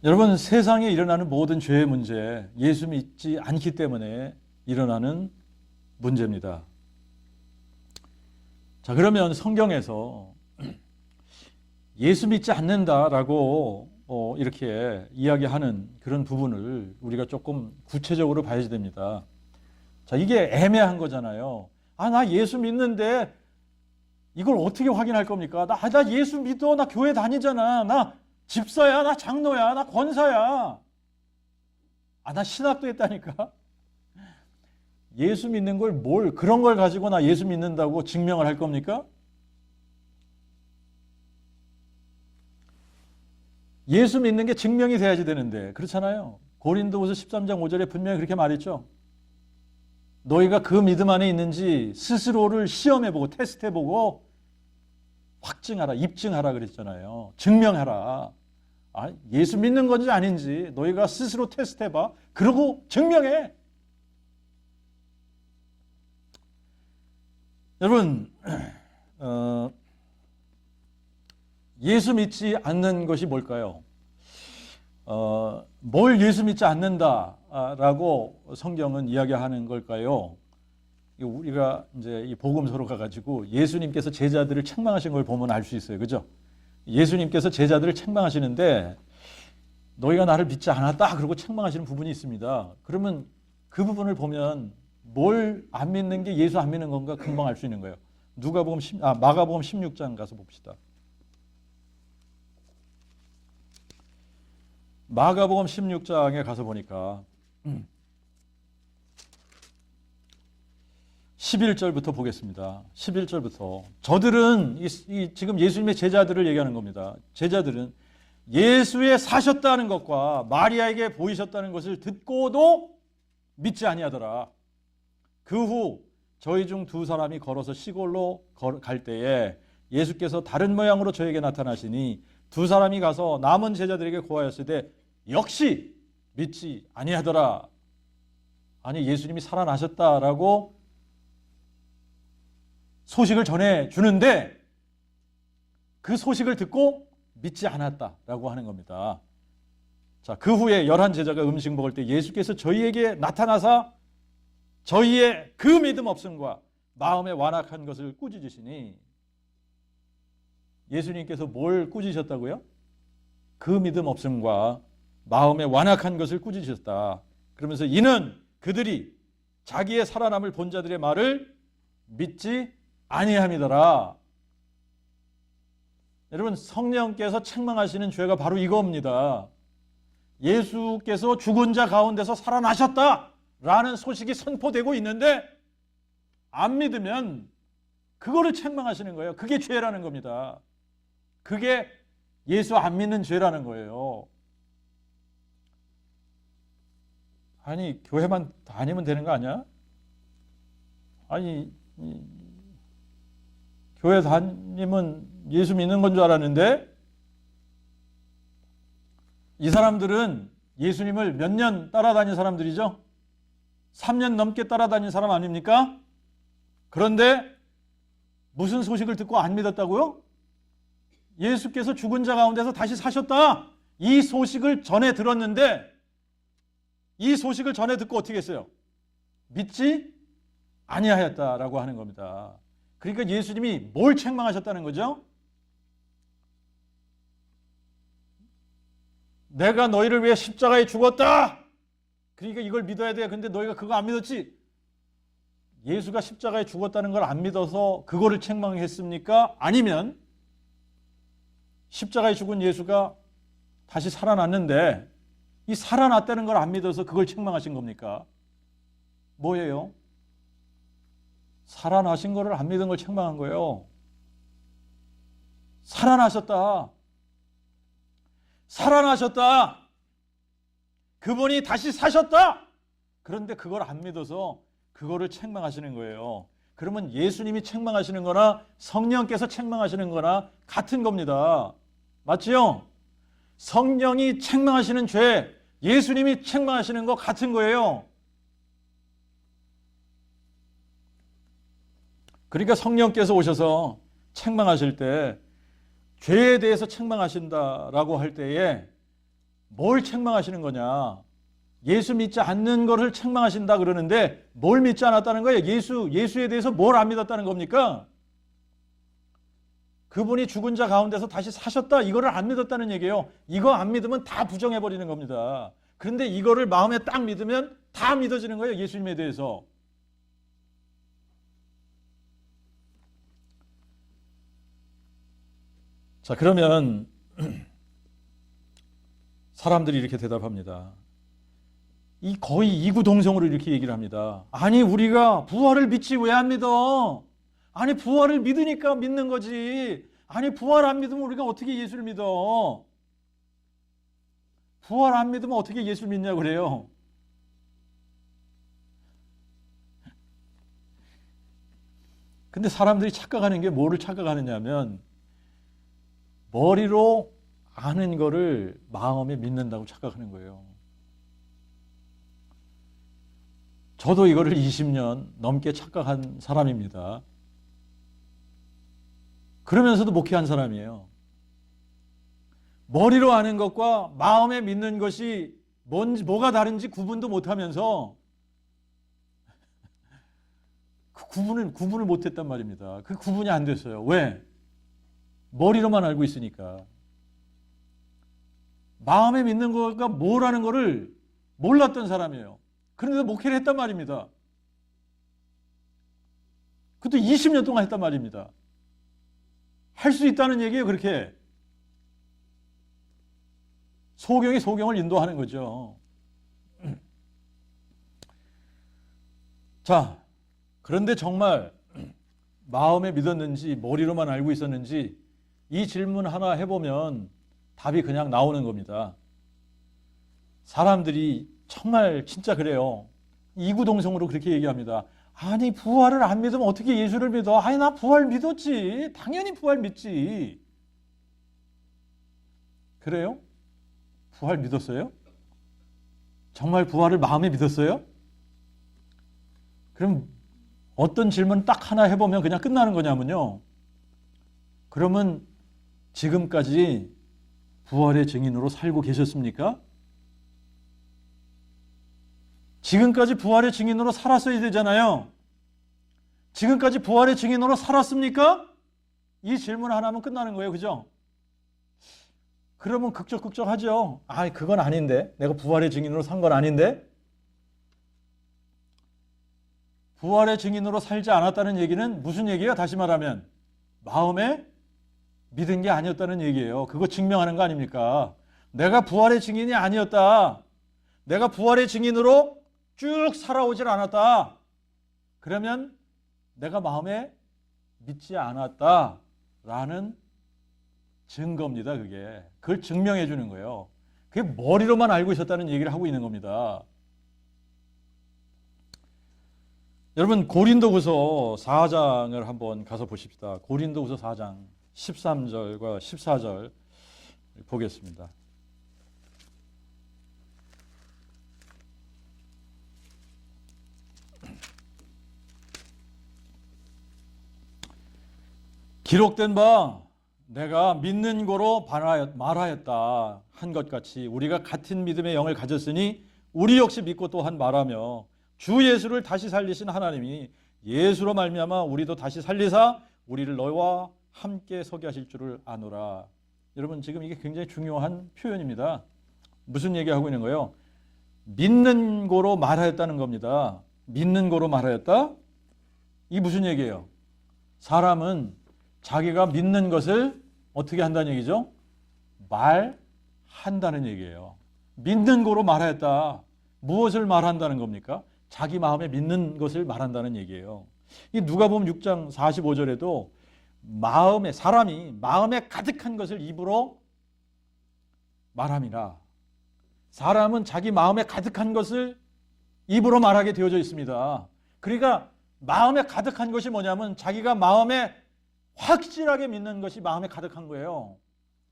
Speaker 1: 여러분, 세상에 일어나는 모든 죄의 문제, 예수 믿지 않기 때문에 일어나는 문제입니다. 자, 그러면 성경에서 예수 믿지 않는다라고 이렇게 이야기하는 그런 부분을 우리가 조금 구체적으로 봐야 됩니다. 자, 이게 애매한 거잖아요. 나 예수 믿는데 이걸 어떻게 확인할 겁니까? 나 예수 믿어. 나 교회 다니잖아. 나 집사야. 나 장로야. 나 권사야. 나 신학도 했다니까. 예수 믿는 걸 그런 걸 가지고 나 예수 믿는다고 증명을 할 겁니까? 예수 믿는 게 증명이 돼야지 되는데, 그렇잖아요. 고린도후서 13장 5절에 분명히 그렇게 말했죠. 너희가 그 믿음 안에 있는지 스스로를 시험해보고 테스트해보고 확증하라, 입증하라 그랬잖아요. 증명하라. 예수 믿는 건지 아닌지 너희가 스스로 테스트해봐. 그러고 증명해. 여러분, 예수 믿지 않는 것이 뭘까요? 뭘 예수 믿지 않는다라고 성경은 이야기하는 걸까요? 우리가 이제 이 복음서로 가가지고 예수님께서 제자들을 책망하신 걸 보면 알 수 있어요. 그죠? 예수님께서 제자들을 책망하시는데 너희가 나를 믿지 않았다. 그러고 책망하시는 부분이 있습니다. 그러면 그 부분을 보면 뭘 안 믿는 게 예수 안 믿는 건가 금방 알 수 있는 거예요. 마가복음 16장 가서 봅시다. 마가복음 16장에 가서 보니까 11절부터 보겠습니다. 11절부터. 저들은 지금 예수님의 제자들을 얘기하는 겁니다. 제자들은 예수의 사셨다는 것과 마리아에게 보이셨다는 것을 듣고도 믿지 아니하더라. 그 후 저희 중 두 사람이 걸어서 시골로 갈 때에 예수께서 다른 모양으로 저에게 나타나시니 두 사람이 가서 남은 제자들에게 고하였을 때 역시 믿지 아니하더라. 아니, 예수님이 살아나셨다라고 소식을 전해주는데 그 소식을 듣고 믿지 않았다라고 하는 겁니다. 자, 그 후에 11제자가 음식 먹을 때 예수께서 저희에게 나타나사 저희의 그 믿음 없음과 마음에 완악한 것을 꾸짖으시니, 예수님께서 뭘 꾸짖으셨다고요? 그 믿음 없음과 마음에 완악한 것을 꾸짖으셨다. 그러면서 이는 그들이 자기의 살아남을 본 자들의 말을 믿지 아니함이더라. 여러분, 성령께서 책망하시는 죄가 바로 이겁니다. 예수께서 죽은 자 가운데서 살아나셨다라는 소식이 선포되고 있는데 안 믿으면 그거를 책망하시는 거예요. 그게 죄라는 겁니다. 그게 예수 안 믿는 죄라는 거예요. 아니, 교회만 다니면 되는 거 아니야? 아니, 교회 다니면 예수 믿는 건 줄 알았는데 이 사람들은 예수님을 몇 년 따라다닌 사람들이죠? 3년 넘게 따라다닌 사람 아닙니까? 그런데 무슨 소식을 듣고 안 믿었다고요? 예수께서 죽은 자 가운데서 다시 사셨다. 이 소식을 전해 들었는데 이 소식을 전해 듣고 어떻게 했어요? 믿지 아니하였다라고 하는 겁니다. 그러니까 예수님이 뭘 책망하셨다는 거죠? 내가 너희를 위해 십자가에 죽었다. 그러니까 이걸 믿어야 돼. 근데 너희가 그거 안 믿었지? 예수가 십자가에 죽었다는 걸 안 믿어서 그거를 책망했습니까? 아니면 십자가에 죽은 예수가 다시 살아났는데 이 살아났다는 걸 안 믿어서 그걸 책망하신 겁니까? 뭐예요? 살아나신 거를 안 믿은 걸 책망한 거예요. 살아나셨다. 살아나셨다. 그분이 다시 사셨다. 그런데 그걸 안 믿어서 그거를 책망하시는 거예요. 그러면 예수님이 책망하시는 거나 성령께서 책망하시는 거나 같은 겁니다. 맞지요? 성령이 책망하시는 죄, 예수님이 책망하시는 거 같은 거예요. 그러니까 성령께서 오셔서 책망하실 때 죄에 대해서 책망하신다라고 할 때에 뭘 책망하시는 거냐? 예수 믿지 않는 것을 책망하신다 그러는데 뭘 믿지 않았다는 거예요? 예수에 대해서 뭘 안 믿었다는 겁니까? 그분이 죽은 자 가운데서 다시 사셨다 이거를 안 믿었다는 얘기예요. 이거 안 믿으면 다 부정해버리는 겁니다. 그런데 이거를 마음에 딱 믿으면 다 믿어지는 거예요. 예수님에 대해서. 자, 그러면 사람들이 이렇게 대답합니다. 거의 이구동성으로 이렇게 얘기를 합니다. 아니, 우리가 부활을 믿지 왜 안 믿어? 아니, 부활을 믿으니까 믿는 거지. 아니, 부활 안 믿으면 우리가 어떻게 예수를 믿어? 부활 안 믿으면 어떻게 예수를 믿냐고 그래요. 근데 사람들이 착각하는 게 뭐를 착각하느냐면 머리로 아는 거를 마음에 믿는다고 착각하는 거예요. 저도 이거를 20년 넘게 착각한 사람입니다. 그러면서도 목회한 사람이에요. 머리로 아는 것과 마음에 믿는 것이 뭐가 다른지 구분도 못하면서 그 구분을 못했단 말입니다. 그 구분이 안 됐어요. 왜? 머리로만 알고 있으니까. 마음에 믿는 것과 뭐라는 것을 몰랐던 사람이에요. 그런데 목회를 했단 말입니다. 그것도 20년 동안 했단 말입니다. 할 수 있다는 얘기예요. 그렇게 소경이 소경을 인도하는 거죠. 자, 그런데 정말 마음에 믿었는지 머리로만 알고 있었는지 이 질문 하나 해보면 답이 그냥 나오는 겁니다. 사람들이 정말 진짜 그래요. 이구동성으로 그렇게 얘기합니다. 아니, 부활을 안 믿으면 어떻게 예수를 믿어? 아니, 나 부활 믿었지. 당연히 부활 믿지. 그래요? 부활 믿었어요? 정말 부활을 마음에 믿었어요? 그럼 어떤 질문 딱 하나 해보면 그냥 끝나는 거냐면요. 그러면 지금까지 부활의 증인으로 살고 계셨습니까? 지금까지 부활의 증인으로 살았어야 되잖아요. 지금까지 부활의 증인으로 살았습니까? 이 질문 하나면 끝나는 거예요. 그죠? 그러면 극적극적하죠. 아, 그건 아닌데. 내가 부활의 증인으로 산 건 아닌데. 부활의 증인으로 살지 않았다는 얘기는 무슨 얘기예요? 다시 말하면 마음에 믿은 게 아니었다는 얘기예요. 그거 증명하는 거 아닙니까? 내가 부활의 증인이 아니었다. 내가 부활의 증인으로 쭉 살아오질 않았다. 그러면 내가 마음에 믿지 않았다라는 증거입니다. 그게. 그걸 증명해 주는 거예요. 그게 머리로만 알고 있었다는 얘기를 하고 있는 겁니다. 여러분, 고린도후서 4장을 한번 가서 보십시다. 고린도후서 4장 13절과 14절 보겠습니다. 기록된 바 내가 믿는 거로 말하였다 한 것 같이 우리가 같은 믿음의 영을 가졌으니 우리 역시 믿고 또한 말하며 주 예수를 다시 살리신 하나님이 예수로 말미암아 우리도 다시 살리사 우리를 너희와 함께 서게 하실 줄을 아노라. 여러분, 지금 이게 굉장히 중요한 표현입니다. 무슨 얘기하고 있는 거예요? 믿는 거로 말하였다는 겁니다. 믿는 거로 말하였다? 이게 무슨 얘기예요? 사람은 자기가 믿는 것을 어떻게 한다는 얘기죠? 말한다는 얘기예요. 믿는 거로 말하였다. 무엇을 말한다는 겁니까? 자기 마음에 믿는 것을 말한다는 얘기예요. 이 누가복음 6장 45절에도 사람이 마음에 가득한 것을 입으로 말함이라. 사람은 자기 마음에 가득한 것을 입으로 말하게 되어져 있습니다. 그러니까 마음에 가득한 것이 뭐냐면 자기가 마음에 확실하게 믿는 것이 마음에 가득한 거예요.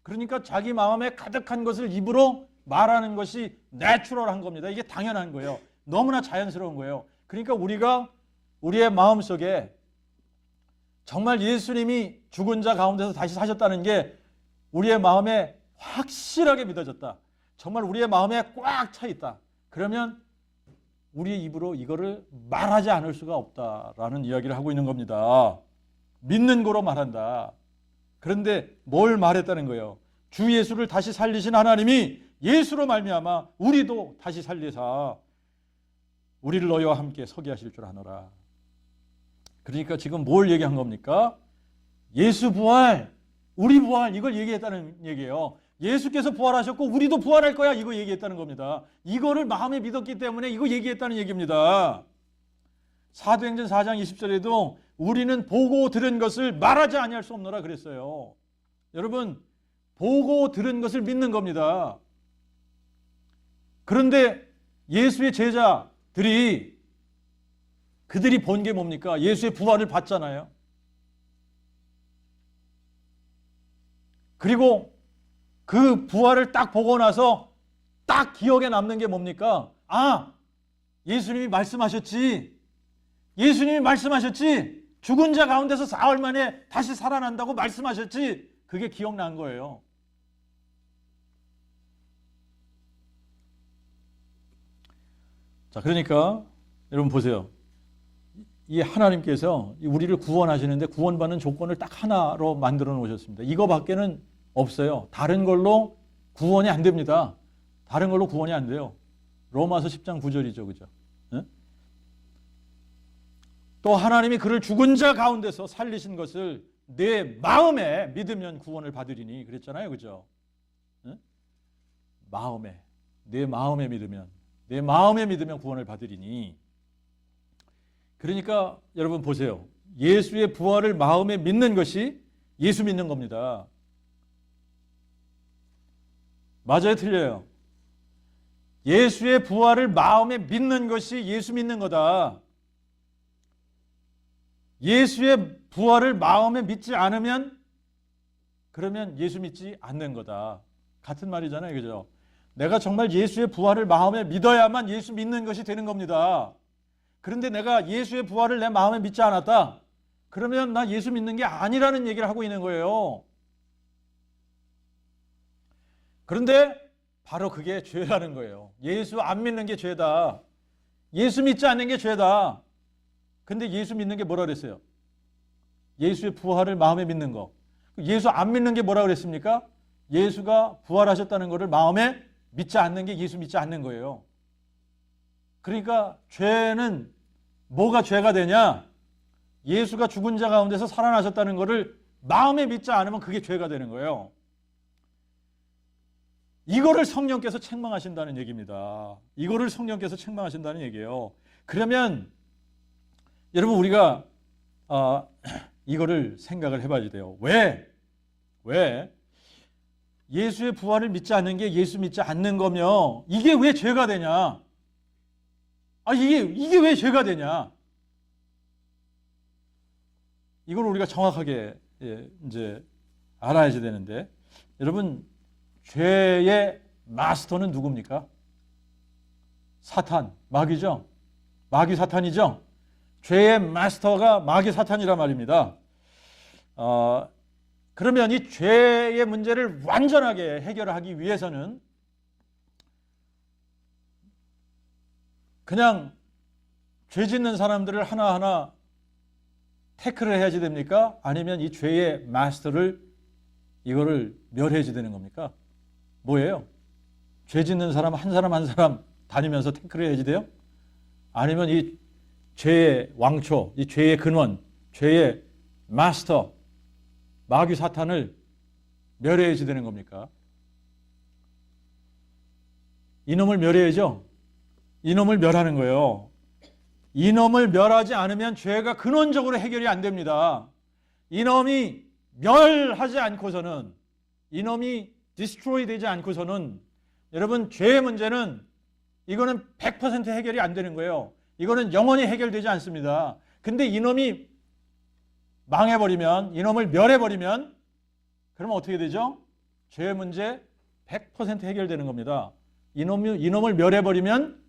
Speaker 1: 그러니까 자기 마음에 가득한 것을 입으로 말하는 것이 내추럴한 겁니다. 이게 당연한 거예요. 너무나 자연스러운 거예요. 그러니까 우리가 우리의 마음속에 정말 예수님이 죽은 자 가운데서 다시 사셨다는 게 우리의 마음에 확실하게 믿어졌다. 정말 우리의 마음에 꽉 차 있다. 그러면 우리의 입으로 이거를 말하지 않을 수가 없다라는 이야기를 하고 있는 겁니다. 믿는 거로 말한다. 그런데 뭘 말했다는 거예요? 주 예수를 다시 살리신 하나님이 예수로 말미암아 우리도 다시 살리사 우리를 너희와 함께 서게 하실 줄 아노라. 그러니까 지금 뭘 얘기한 겁니까? 예수 부활, 우리 부활, 이걸 얘기했다는 얘기예요. 예수께서 부활하셨고 우리도 부활할 거야, 이거 얘기했다는 겁니다. 이거를 마음에 믿었기 때문에 이거 얘기했다는 얘기입니다. 사도행전 4장 20절에도 우리는 보고 들은 것을 말하지 아니할 수 없노라 그랬어요. 여러분, 보고 들은 것을 믿는 겁니다. 그런데 예수의 제자들이 그들이 본 게 뭡니까? 예수의 부활을 봤잖아요. 그리고 그 부활을 딱 보고 나서 딱 기억에 남는 게 뭡니까? 아, 예수님이 말씀하셨지. 예수님이 말씀하셨지. 죽은 자 가운데서 사흘 만에 다시 살아난다고 말씀하셨지. 그게 기억난 거예요. 자, 그러니까 여러분 보세요. 이 하나님께서 우리를 구원하시는데 구원받는 조건을 딱 하나로 만들어 놓으셨습니다. 이거밖에는 없어요. 다른 걸로 구원이 안 됩니다. 다른 걸로 구원이 안 돼요. 로마서 10장 9절이죠. 그죠? 네? 또 하나님이 그를 죽은 자 가운데서 살리신 것을 내 마음에 믿으면 구원을 받으리니 그랬잖아요. 그죠? 네? 마음에, 내 마음에 믿으면 구원을 받으리니. 그러니까 여러분 보세요. 예수의 부활을 마음에 믿는 것이 예수 믿는 겁니다. 맞아요, 틀려요? 예수의 부활을 마음에 믿는 것이 예수 믿는 거다. 예수의 부활을 마음에 믿지 않으면 그러면 예수 믿지 않는 거다. 같은 말이잖아요, 그죠? 내가 정말 예수의 부활을 마음에 믿어야만 예수 믿는 것이 되는 겁니다. 그런데 내가 예수의 부활을 내 마음에 믿지 않았다. 그러면 나 예수 믿는 게 아니라는 얘기를 하고 있는 거예요. 그런데 바로 그게 죄라는 거예요. 예수 안 믿는 게 죄다. 예수 믿지 않는 게 죄다. 근데 예수 믿는 게 뭐라 그랬어요? 예수의 부활을 마음에 믿는 거. 예수 안 믿는 게 뭐라 그랬습니까? 예수가 부활하셨다는 것을 마음에 믿지 않는 게 예수 믿지 않는 거예요. 그러니까 죄는 뭐가 죄가 되냐? 예수가 죽은 자 가운데서 살아나셨다는 것을 마음에 믿지 않으면 그게 죄가 되는 거예요. 이거를 성령께서 책망하신다는 얘기입니다. 이거를 성령께서 책망하신다는 얘기예요. 그러면 여러분 우리가 이거를 생각을 해봐야 돼요. 왜 예수의 부활을 믿지 않는 게 예수 믿지 않는 거며 이게 왜 죄가 되냐? 이게 왜 죄가 되냐? 이걸 우리가 정확하게 이제 알아야지 되는데 여러분 죄의 마스터는 누굽니까? 사탄, 마귀죠. 마귀 사탄이죠. 죄의 마스터가 마귀 사탄이란 말입니다. 그러면 이 죄의 문제를 완전하게 해결하기 위해서는 그냥 죄 짓는 사람들을 하나하나 태클을 해야지 됩니까? 아니면 이 죄의 마스터를 이거를 멸해야지 되는 겁니까? 뭐예요? 죄 짓는 사람 한 사람 다니면서 태클을 해야지 돼요? 아니면 이 죄의 왕초, 이 죄의 근원, 죄의 마스터, 마귀 사탄을 멸해야지 되는 겁니까? 이놈을 멸해야죠. 이놈을 멸하는 거예요. 이놈을 멸하지 않으면 죄가 근원적으로 해결이 안 됩니다. 이놈이 멸하지 않고서는, 이놈이 디스트로이 되지 않고서는 여러분 죄의 문제는 이거는 100% 해결이 안 되는 거예요. 이거는 영원히 해결되지 않습니다. 근데 이놈이 망해버리면, 이놈을 멸해버리면 그러면 어떻게 되죠? 죄의 문제 100% 해결되는 겁니다. 이놈을 멸해버리면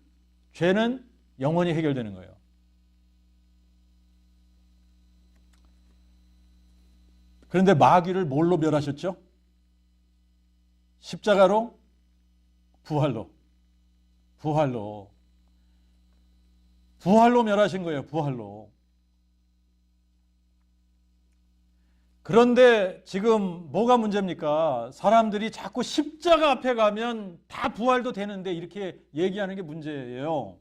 Speaker 1: 죄는 영원히 해결되는 거예요. 그런데 마귀를 뭘로 멸하셨죠? 십자가로, 부활로 부활로. 부활로 멸하신 거예요. 부활로. 그런데 지금 뭐가 문제입니까? 사람들이 자꾸 십자가 앞에 가면 다 부활도 되는데 이렇게 얘기하는 게 문제예요.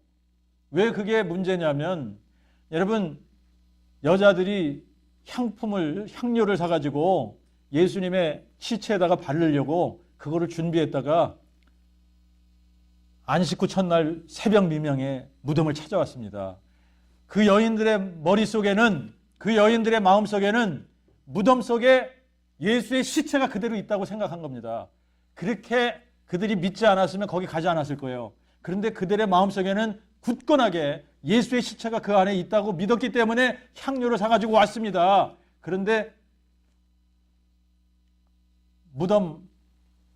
Speaker 1: 왜 그게 문제냐면 여러분 여자들이 향료를 사가지고 예수님의 시체에다가 바르려고 그거를 준비했다가 안식 후 첫날 새벽 미명에 무덤을 찾아왔습니다. 그 여인들의 머릿속에는, 그 여인들의 마음속에는 무덤 속에 예수의 시체가 그대로 있다고 생각한 겁니다. 그렇게 그들이 믿지 않았으면 거기 가지 않았을 거예요. 그런데 그들의 마음속에는 굳건하게 예수의 시체가 그 안에 있다고 믿었기 때문에 향료를 사가지고 왔습니다. 그런데 무덤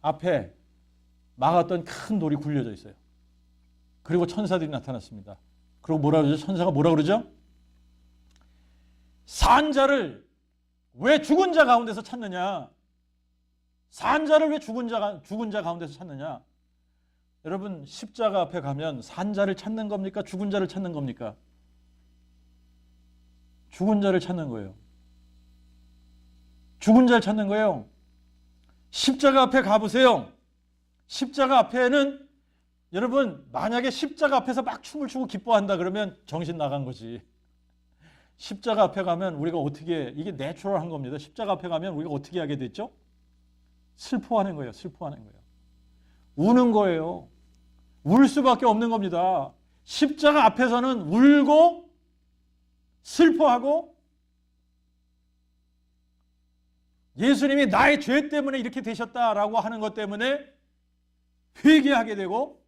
Speaker 1: 앞에 막았던 큰 돌이 굴려져 있어요. 그리고 천사들이 나타났습니다. 그리고 뭐라 그러죠? 천사가 뭐라 그러죠? 산 자를 왜 죽은 자 가운데서 찾느냐? 산 자를 왜 죽은 자 가운데서 찾느냐? 여러분 십자가 앞에 가면 산 자를 찾는 겁니까? 죽은 자를 찾는 겁니까? 죽은 자를 찾는 거예요. 죽은 자를 찾는 거예요. 십자가 앞에 가보세요. 십자가 앞에는 여러분 만약에 십자가 앞에서 막 춤을 추고 기뻐한다 그러면 정신 나간 거지. 십자가 앞에 가면 우리가 어떻게, 이게 내추럴한 겁니다. 십자가 앞에 가면 우리가 어떻게 하게 됐죠? 슬퍼하는 거예요. 슬퍼하는 거예요. 우는 거예요. 울 수밖에 없는 겁니다. 십자가 앞에서는 울고 슬퍼하고 예수님이 나의 죄 때문에 이렇게 되셨다라고 하는 것 때문에 회개하게 되고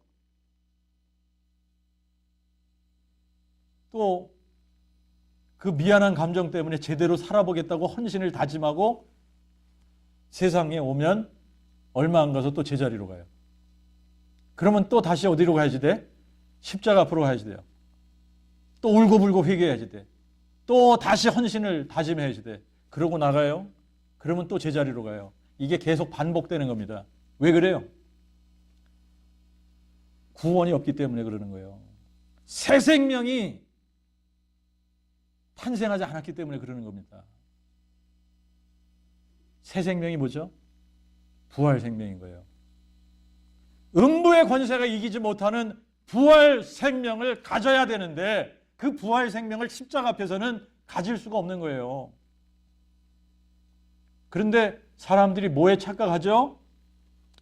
Speaker 1: 또 그 미안한 감정 때문에 제대로 살아보겠다고 헌신을 다짐하고 세상에 오면 얼마 안 가서 또 제자리로 가요. 그러면 또 다시 어디로 가야지 돼? 십자가 앞으로 가야지 돼요. 또 울고불고 회개해야지 돼. 또 다시 헌신을 다짐해야지 돼. 그러고 나가요. 그러면 또 제자리로 가요. 이게 계속 반복되는 겁니다. 왜 그래요? 구원이 없기 때문에 그러는 거예요. 새 생명이 탄생하지 않았기 때문에 그러는 겁니다. 새 생명이 뭐죠? 부활 생명인 거예요. 음부의 권세가 이기지 못하는 부활 생명을 가져야 되는데 그 부활 생명을 십자가 앞에서는 가질 수가 없는 거예요. 그런데 사람들이 뭐에 착각하죠?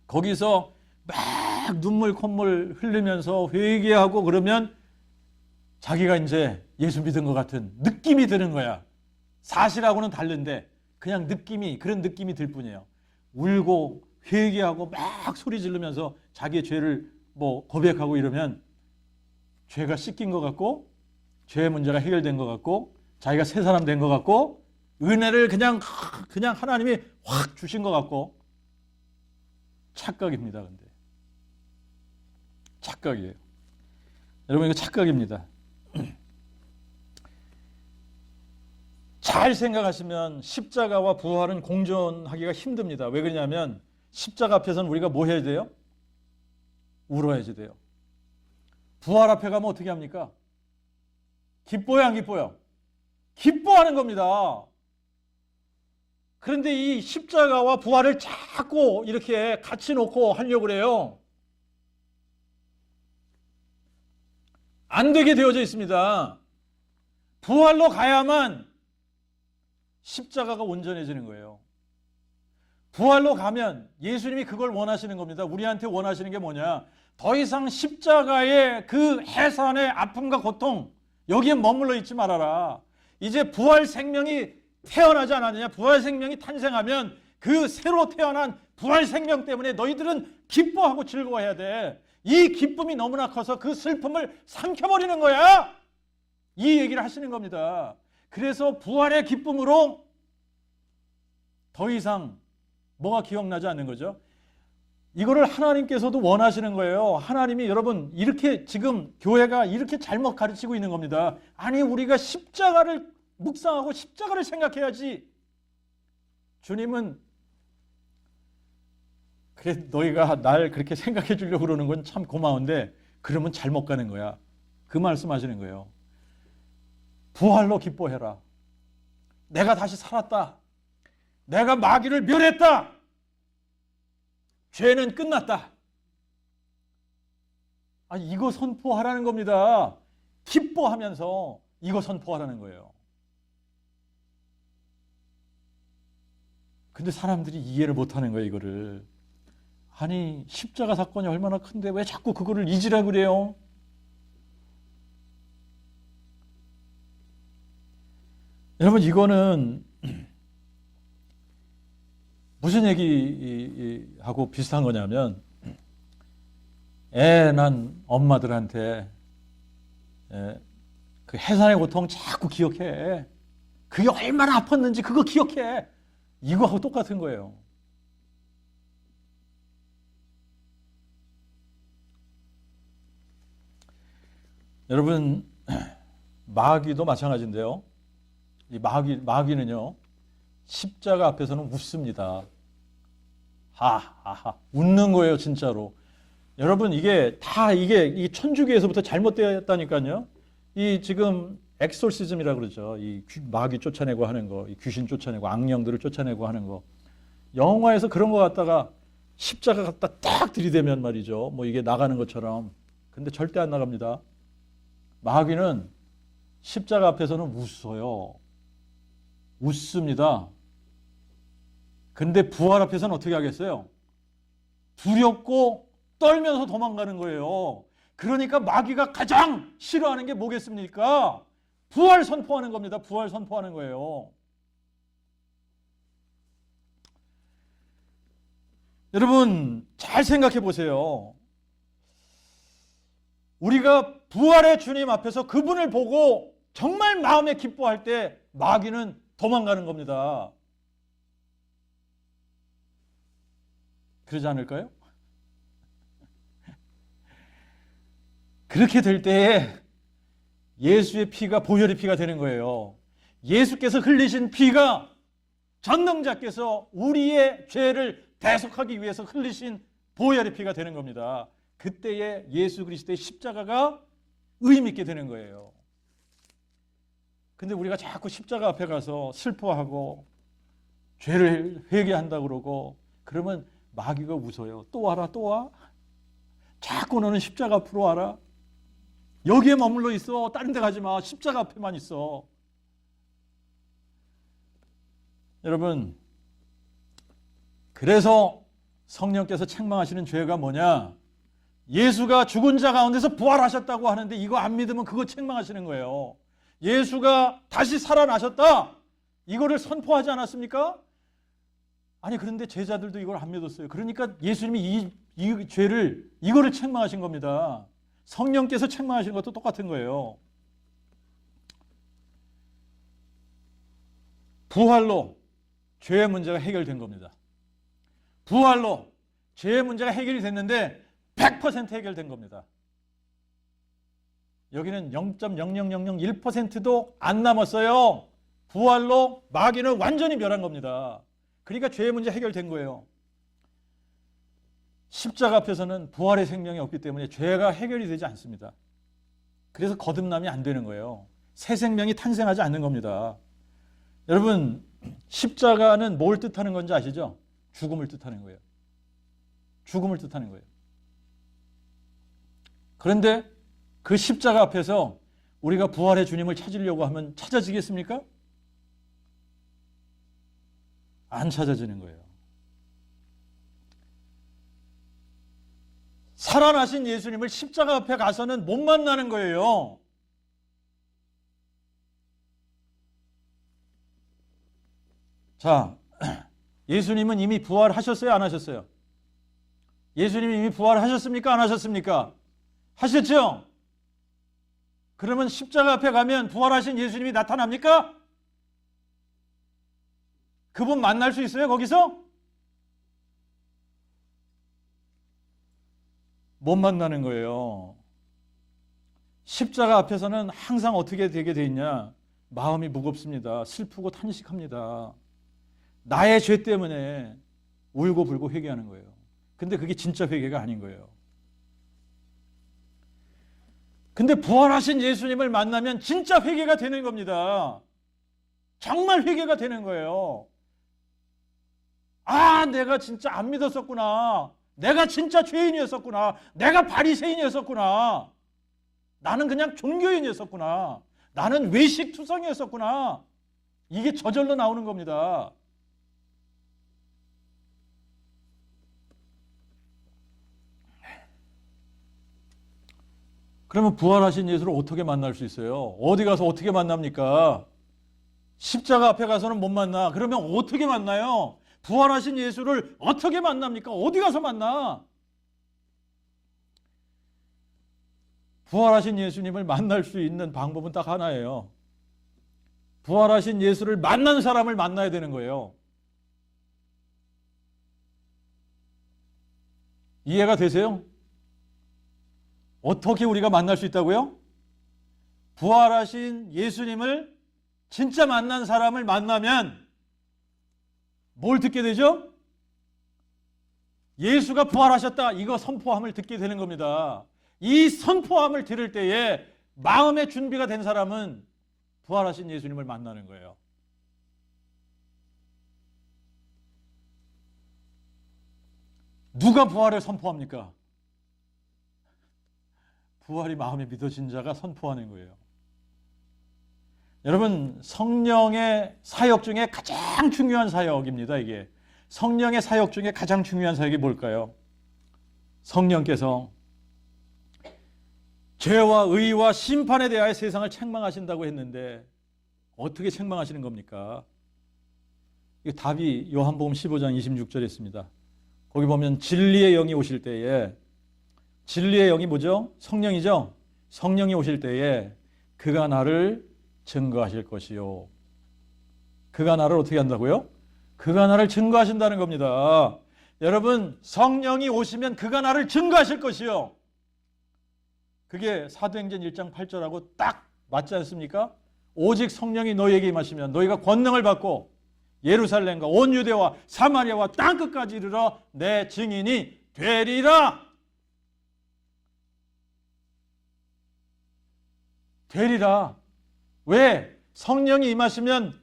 Speaker 1: 거기서 막 눈물 콧물 흘리면서 회개하고 그러면 자기가 이제 예수 믿은 것 같은 느낌이 드는 거야. 사실하고는 다른데 그냥 느낌이, 그런 느낌이 들 뿐이에요. 울고 회개하고 막 소리 지르면서 자기의 죄를 뭐 고백하고 이러면 죄가 씻긴 것 같고 죄의 문제가 해결된 것 같고 자기가 새 사람 된 것 같고 은혜를 그냥 하나님이 확 주신 것 같고 착각입니다. 근데 착각이에요. 여러분 이거 착각입니다. 잘 생각하시면 십자가와 부활은 공존하기가 힘듭니다. 왜 그러냐면 십자가 앞에서는 우리가 뭐 해야 돼요? 울어야지 돼요. 부활 앞에 가면 어떻게 합니까? 기뻐요, 안 기뻐요? 기뻐하는 겁니다. 그런데 이 십자가와 부활을 자꾸 이렇게 같이 놓고 하려고 그래요. 안 되게 되어져 있습니다. 부활로 가야만 십자가가 온전해지는 거예요. 부활로 가면 예수님이 그걸 원하시는 겁니다. 우리한테 원하시는 게 뭐냐? 더 이상 십자가의 그 해산의 아픔과 고통 여기에 머물러 있지 말아라. 이제 부활 생명이 태어나지 않았느냐? 부활 생명이 탄생하면 그 새로 태어난 부활 생명 때문에 너희들은 기뻐하고 즐거워해야 돼. 이 기쁨이 너무나 커서 그 슬픔을 삼켜버리는 거야. 이 얘기를 하시는 겁니다. 그래서 부활의 기쁨으로 더 이상 뭐가 기억나지 않는 거죠? 이거를 하나님께서도 원하시는 거예요. 하나님이 여러분 이렇게 지금 교회가 이렇게 잘못 가르치고 있는 겁니다. 아니 우리가 십자가를 묵상하고 십자가를 생각해야지. 주님은 그래 너희가 날 그렇게 생각해 주려고 그러는 건 참 고마운데 그러면 잘못 가는 거야. 그 말씀하시는 거예요. 부활로 기뻐해라. 내가 다시 살았다. 내가 마귀를 멸했다. 죄는 끝났다. 이거 선포하라는 겁니다. 기뻐하면서 이거 선포하라는 거예요. 근데 사람들이 이해를 못하는 거예요, 이거를. 아니, 십자가 사건이 얼마나 큰데 왜 자꾸 그거를 잊으라 그래요? 여러분, 이거는 무슨 얘기하고 비슷한 거냐면, 난 엄마들한테 그 해산의 고통 자꾸 기억해. 그게 얼마나 아팠는지 그거 기억해. 이거하고 똑같은 거예요. 여러분, 마귀도 마찬가지인데요. 이 마귀는요, 십자가 앞에서는 웃습니다. 하하하. 웃는 거예요, 진짜로. 여러분, 이게 천주교에서부터 잘못되었다니까요. 이 지금 엑소시즘이라고 그러죠. 이 마귀 쫓아내고 하는 거, 이 귀신 쫓아내고 악령들을 쫓아내고 하는 거. 영화에서 그런 거 갖다가 십자가 갖다 딱 들이대면 말이죠. 뭐 이게 나가는 것처럼. 근데 절대 안 나갑니다. 마귀는 십자가 앞에서는 웃어요. 웃습니다. 근데 부활 앞에서는 어떻게 하겠어요? 두렵고 떨면서 도망가는 거예요. 그러니까 마귀가 가장 싫어하는 게 뭐겠습니까? 부활 선포하는 겁니다. 부활 선포하는 거예요. 여러분, 잘 생각해 보세요. 우리가 부활의 주님 앞에서 그분을 보고 정말 마음에 기뻐할 때 마귀는 도망가는 겁니다. 그러지 않을까요? 그렇게 될 때에 예수의 피가 보혈의 피가 되는 거예요. 예수께서 흘리신 피가 전능자께서 우리의 죄를 대속하기 위해서 흘리신 보혈의 피가 되는 겁니다. 그때에 예수 그리스도의 십자가가 의미 있게 되는 거예요. 근데 우리가 자꾸 십자가 앞에 가서 슬퍼하고 죄를 회개한다고 그러고 그러면 마귀가 웃어요. 또 와라, 또 와? 자꾸 너는 십자가 앞으로 와라? 여기에 머물러 있어. 다른 데 가지 마. 십자가 앞에만 있어. 여러분, 그래서 성령께서 책망하시는 죄가 뭐냐? 예수가 죽은 자 가운데서 부활하셨다고 하는데 이거 안 믿으면 그거 책망하시는 거예요. 예수가 다시 살아나셨다. 이거를 선포하지 않았습니까? 아니, 그런데 제자들도 이걸 안 믿었어요. 그러니까 예수님이 이 죄를, 이거를 책망하신 겁니다. 성령께서 책망하신 것도 똑같은 거예요. 부활로 죄의 문제가 해결된 겁니다. 부활로 죄의 문제가 해결이 됐는데 100% 해결된 겁니다. 여기는 0.00001%도 안 남았어요. 부활로 마귀는 완전히 멸한 겁니다. 그러니까 죄의 문제 해결된 거예요. 십자가 앞에서는 부활의 생명이 없기 때문에 죄가 해결이 되지 않습니다. 그래서 거듭남이 안 되는 거예요. 새 생명이 탄생하지 않는 겁니다. 여러분, 십자가는 뭘 뜻하는 건지 아시죠? 죽음을 뜻하는 거예요. 죽음을 뜻하는 거예요. 그런데 그 십자가 앞에서 우리가 부활의 주님을 찾으려고 하면 찾아지겠습니까? 안 찾아지는 거예요. 살아나신 예수님을 십자가 앞에 가서는 못 만나는 거예요. 자, 예수님은 이미 부활하셨어요? 안 하셨어요? 예수님이 이미 부활하셨습니까? 안 하셨습니까? 하셨죠? 그러면 십자가 앞에 가면 부활하신 예수님이 나타납니까? 그분 만날 수 있어요? 거기서? 못 만나는 거예요. 십자가 앞에서는 항상 어떻게 되게 돼 있냐? 마음이 무겁습니다. 슬프고 탄식합니다. 나의 죄 때문에 울고 불고 회개하는 거예요. 근데 그게 진짜 회개가 아닌 거예요. 근데 부활하신 예수님을 만나면 진짜 회개가 되는 겁니다. 정말 회개가 되는 거예요. 아, 내가 진짜 안 믿었었구나. 내가 진짜 죄인이었었구나. 내가 바리새인이었었구나. 나는 그냥 종교인이었었구나. 나는 외식투성이었었구나. 이게 저절로 나오는 겁니다. 그러면 부활하신 예수를 어떻게 만날 수 있어요? 어디 가서 어떻게 만납니까? 십자가 앞에 가서는 못 만나. 그러면 어떻게 만나요? 부활하신 예수를 어떻게 만납니까? 어디 가서 만나? 부활하신 예수님을 만날 수 있는 방법은 딱 하나예요. 부활하신 예수를 만난 사람을 만나야 되는 거예요. 이해가 되세요? 어떻게 우리가 만날 수 있다고요? 부활하신 예수님을 진짜 만난 사람을 만나면 뭘 듣게 되죠? 예수가 부활하셨다. 이거 선포함을 듣게 되는 겁니다. 이 선포함을 들을 때에 마음의 준비가 된 사람은 부활하신 예수님을 만나는 거예요. 누가 부활을 선포합니까? 부활이 마음에 믿어진 자가 선포하는 거예요. 여러분, 성령의 사역 중에 가장 중요한 사역입니다. 이게 성령의 사역 중에 가장 중요한 사역이 뭘까요? 성령께서 죄와 의와 심판에 대하여 세상을 책망하신다고 했는데 어떻게 책망하시는 겁니까? 이 답이 요한복음 15장 26절에 있습니다. 거기 보면 진리의 영이 오실 때에, 진리의 영이 뭐죠? 성령이죠? 성령이 오실 때에 그가 나를 증거하실 것이요. 그가 나를 어떻게 한다고요? 그가 나를 증거하신다는 겁니다. 여러분, 성령이 오시면 그가 나를 증거하실 것이요. 그게 사도행전 1장 8절하고 딱 맞지 않습니까? 오직 성령이 너희에게 임하시면 너희가 권능을 받고 예루살렘과 온 유대와 사마리아와 땅끝까지 이르러 내 증인이 되리라. 되리라. 왜? 성령이 임하시면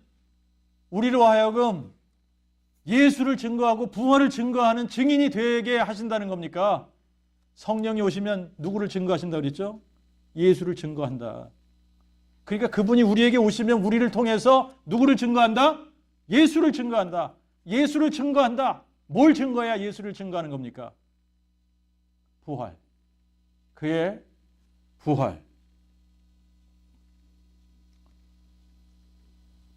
Speaker 1: 우리로 하여금 예수를 증거하고 부활을 증거하는 증인이 되게 하신다는 겁니까? 성령이 오시면 누구를 증거하신다고 그랬죠? 예수를 증거한다. 그러니까 그분이 우리에게 오시면 우리를 통해서 누구를 증거한다? 예수를 증거한다. 예수를 증거한다. 뭘 증거해야 예수를 증거하는 겁니까? 부활. 그의 부활.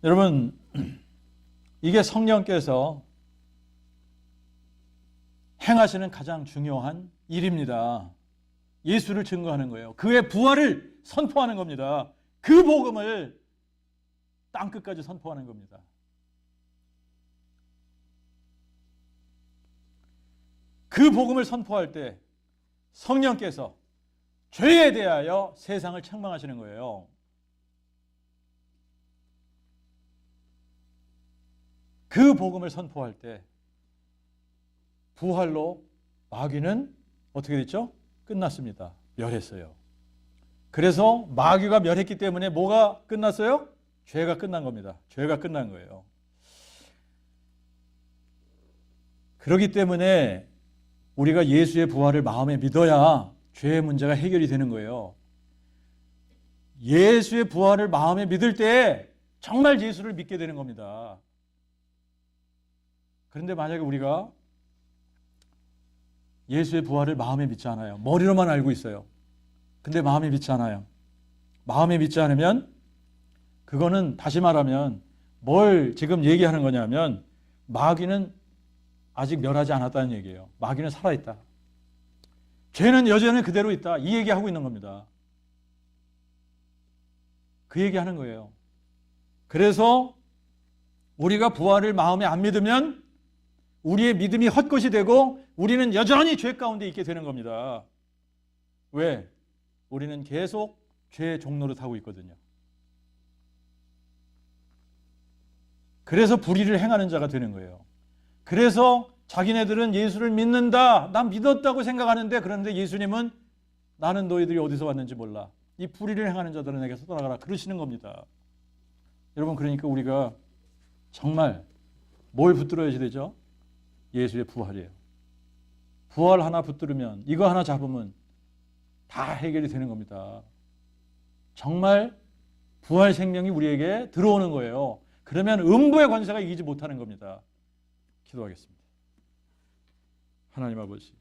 Speaker 1: 여러분, 이게 성령께서 행하시는 가장 중요한 일입니다. 예수를 증거하는 거예요. 그의 부활을 선포하는 겁니다. 그 복음을 땅끝까지 선포하는 겁니다. 그 복음을 선포할 때 성령께서 죄에 대하여 세상을 책망하시는 거예요. 그 복음을 선포할 때 부활로 마귀는 어떻게 됐죠? 끝났습니다. 멸했어요. 그래서 마귀가 멸했기 때문에 뭐가 끝났어요? 죄가 끝난 겁니다. 죄가 끝난 거예요. 그렇기 때문에 우리가 예수의 부활을 마음에 믿어야 죄의 문제가 해결이 되는 거예요. 예수의 부활을 마음에 믿을 때 정말 예수를 믿게 되는 겁니다. 그런데 만약에 우리가 예수의 부활을 마음에 믿지 않아요. 머리로만 알고 있어요. 근데 마음에 믿지 않아요. 마음에 믿지 않으면 그거는 다시 말하면 뭘 지금 얘기하는 거냐면 마귀는 아직 멸하지 않았다는 얘기예요. 마귀는 살아있다. 죄는 여전히 그대로 있다. 이 얘기하고 있는 겁니다. 그 얘기하는 거예요. 그래서 우리가 부활을 마음에 안 믿으면 우리의 믿음이 헛것이 되고 우리는 여전히 죄 가운데 있게 되는 겁니다. 왜? 우리는 계속 죄의 종로를 타고 있거든요. 그래서 불의를 행하는 자가 되는 거예요. 그래서 자기네들은 예수를 믿는다. 난 믿었다고 생각하는데 그런데 예수님은 나는 너희들이 어디서 왔는지 몰라. 이 불의를 행하는 자들은 내게서 떠나가라 그러시는 겁니다. 여러분, 그러니까 우리가 정말 뭘 붙들어야지 되죠? 예수의 부활이에요. 부활 하나 붙들으면, 이거 하나 잡으면 다 해결이 되는 겁니다. 정말 부활 생명이 우리에게 들어오는 거예요. 그러면 음부의 권세가 이기지 못하는 겁니다. 기도하겠습니다. 하나님 아버지,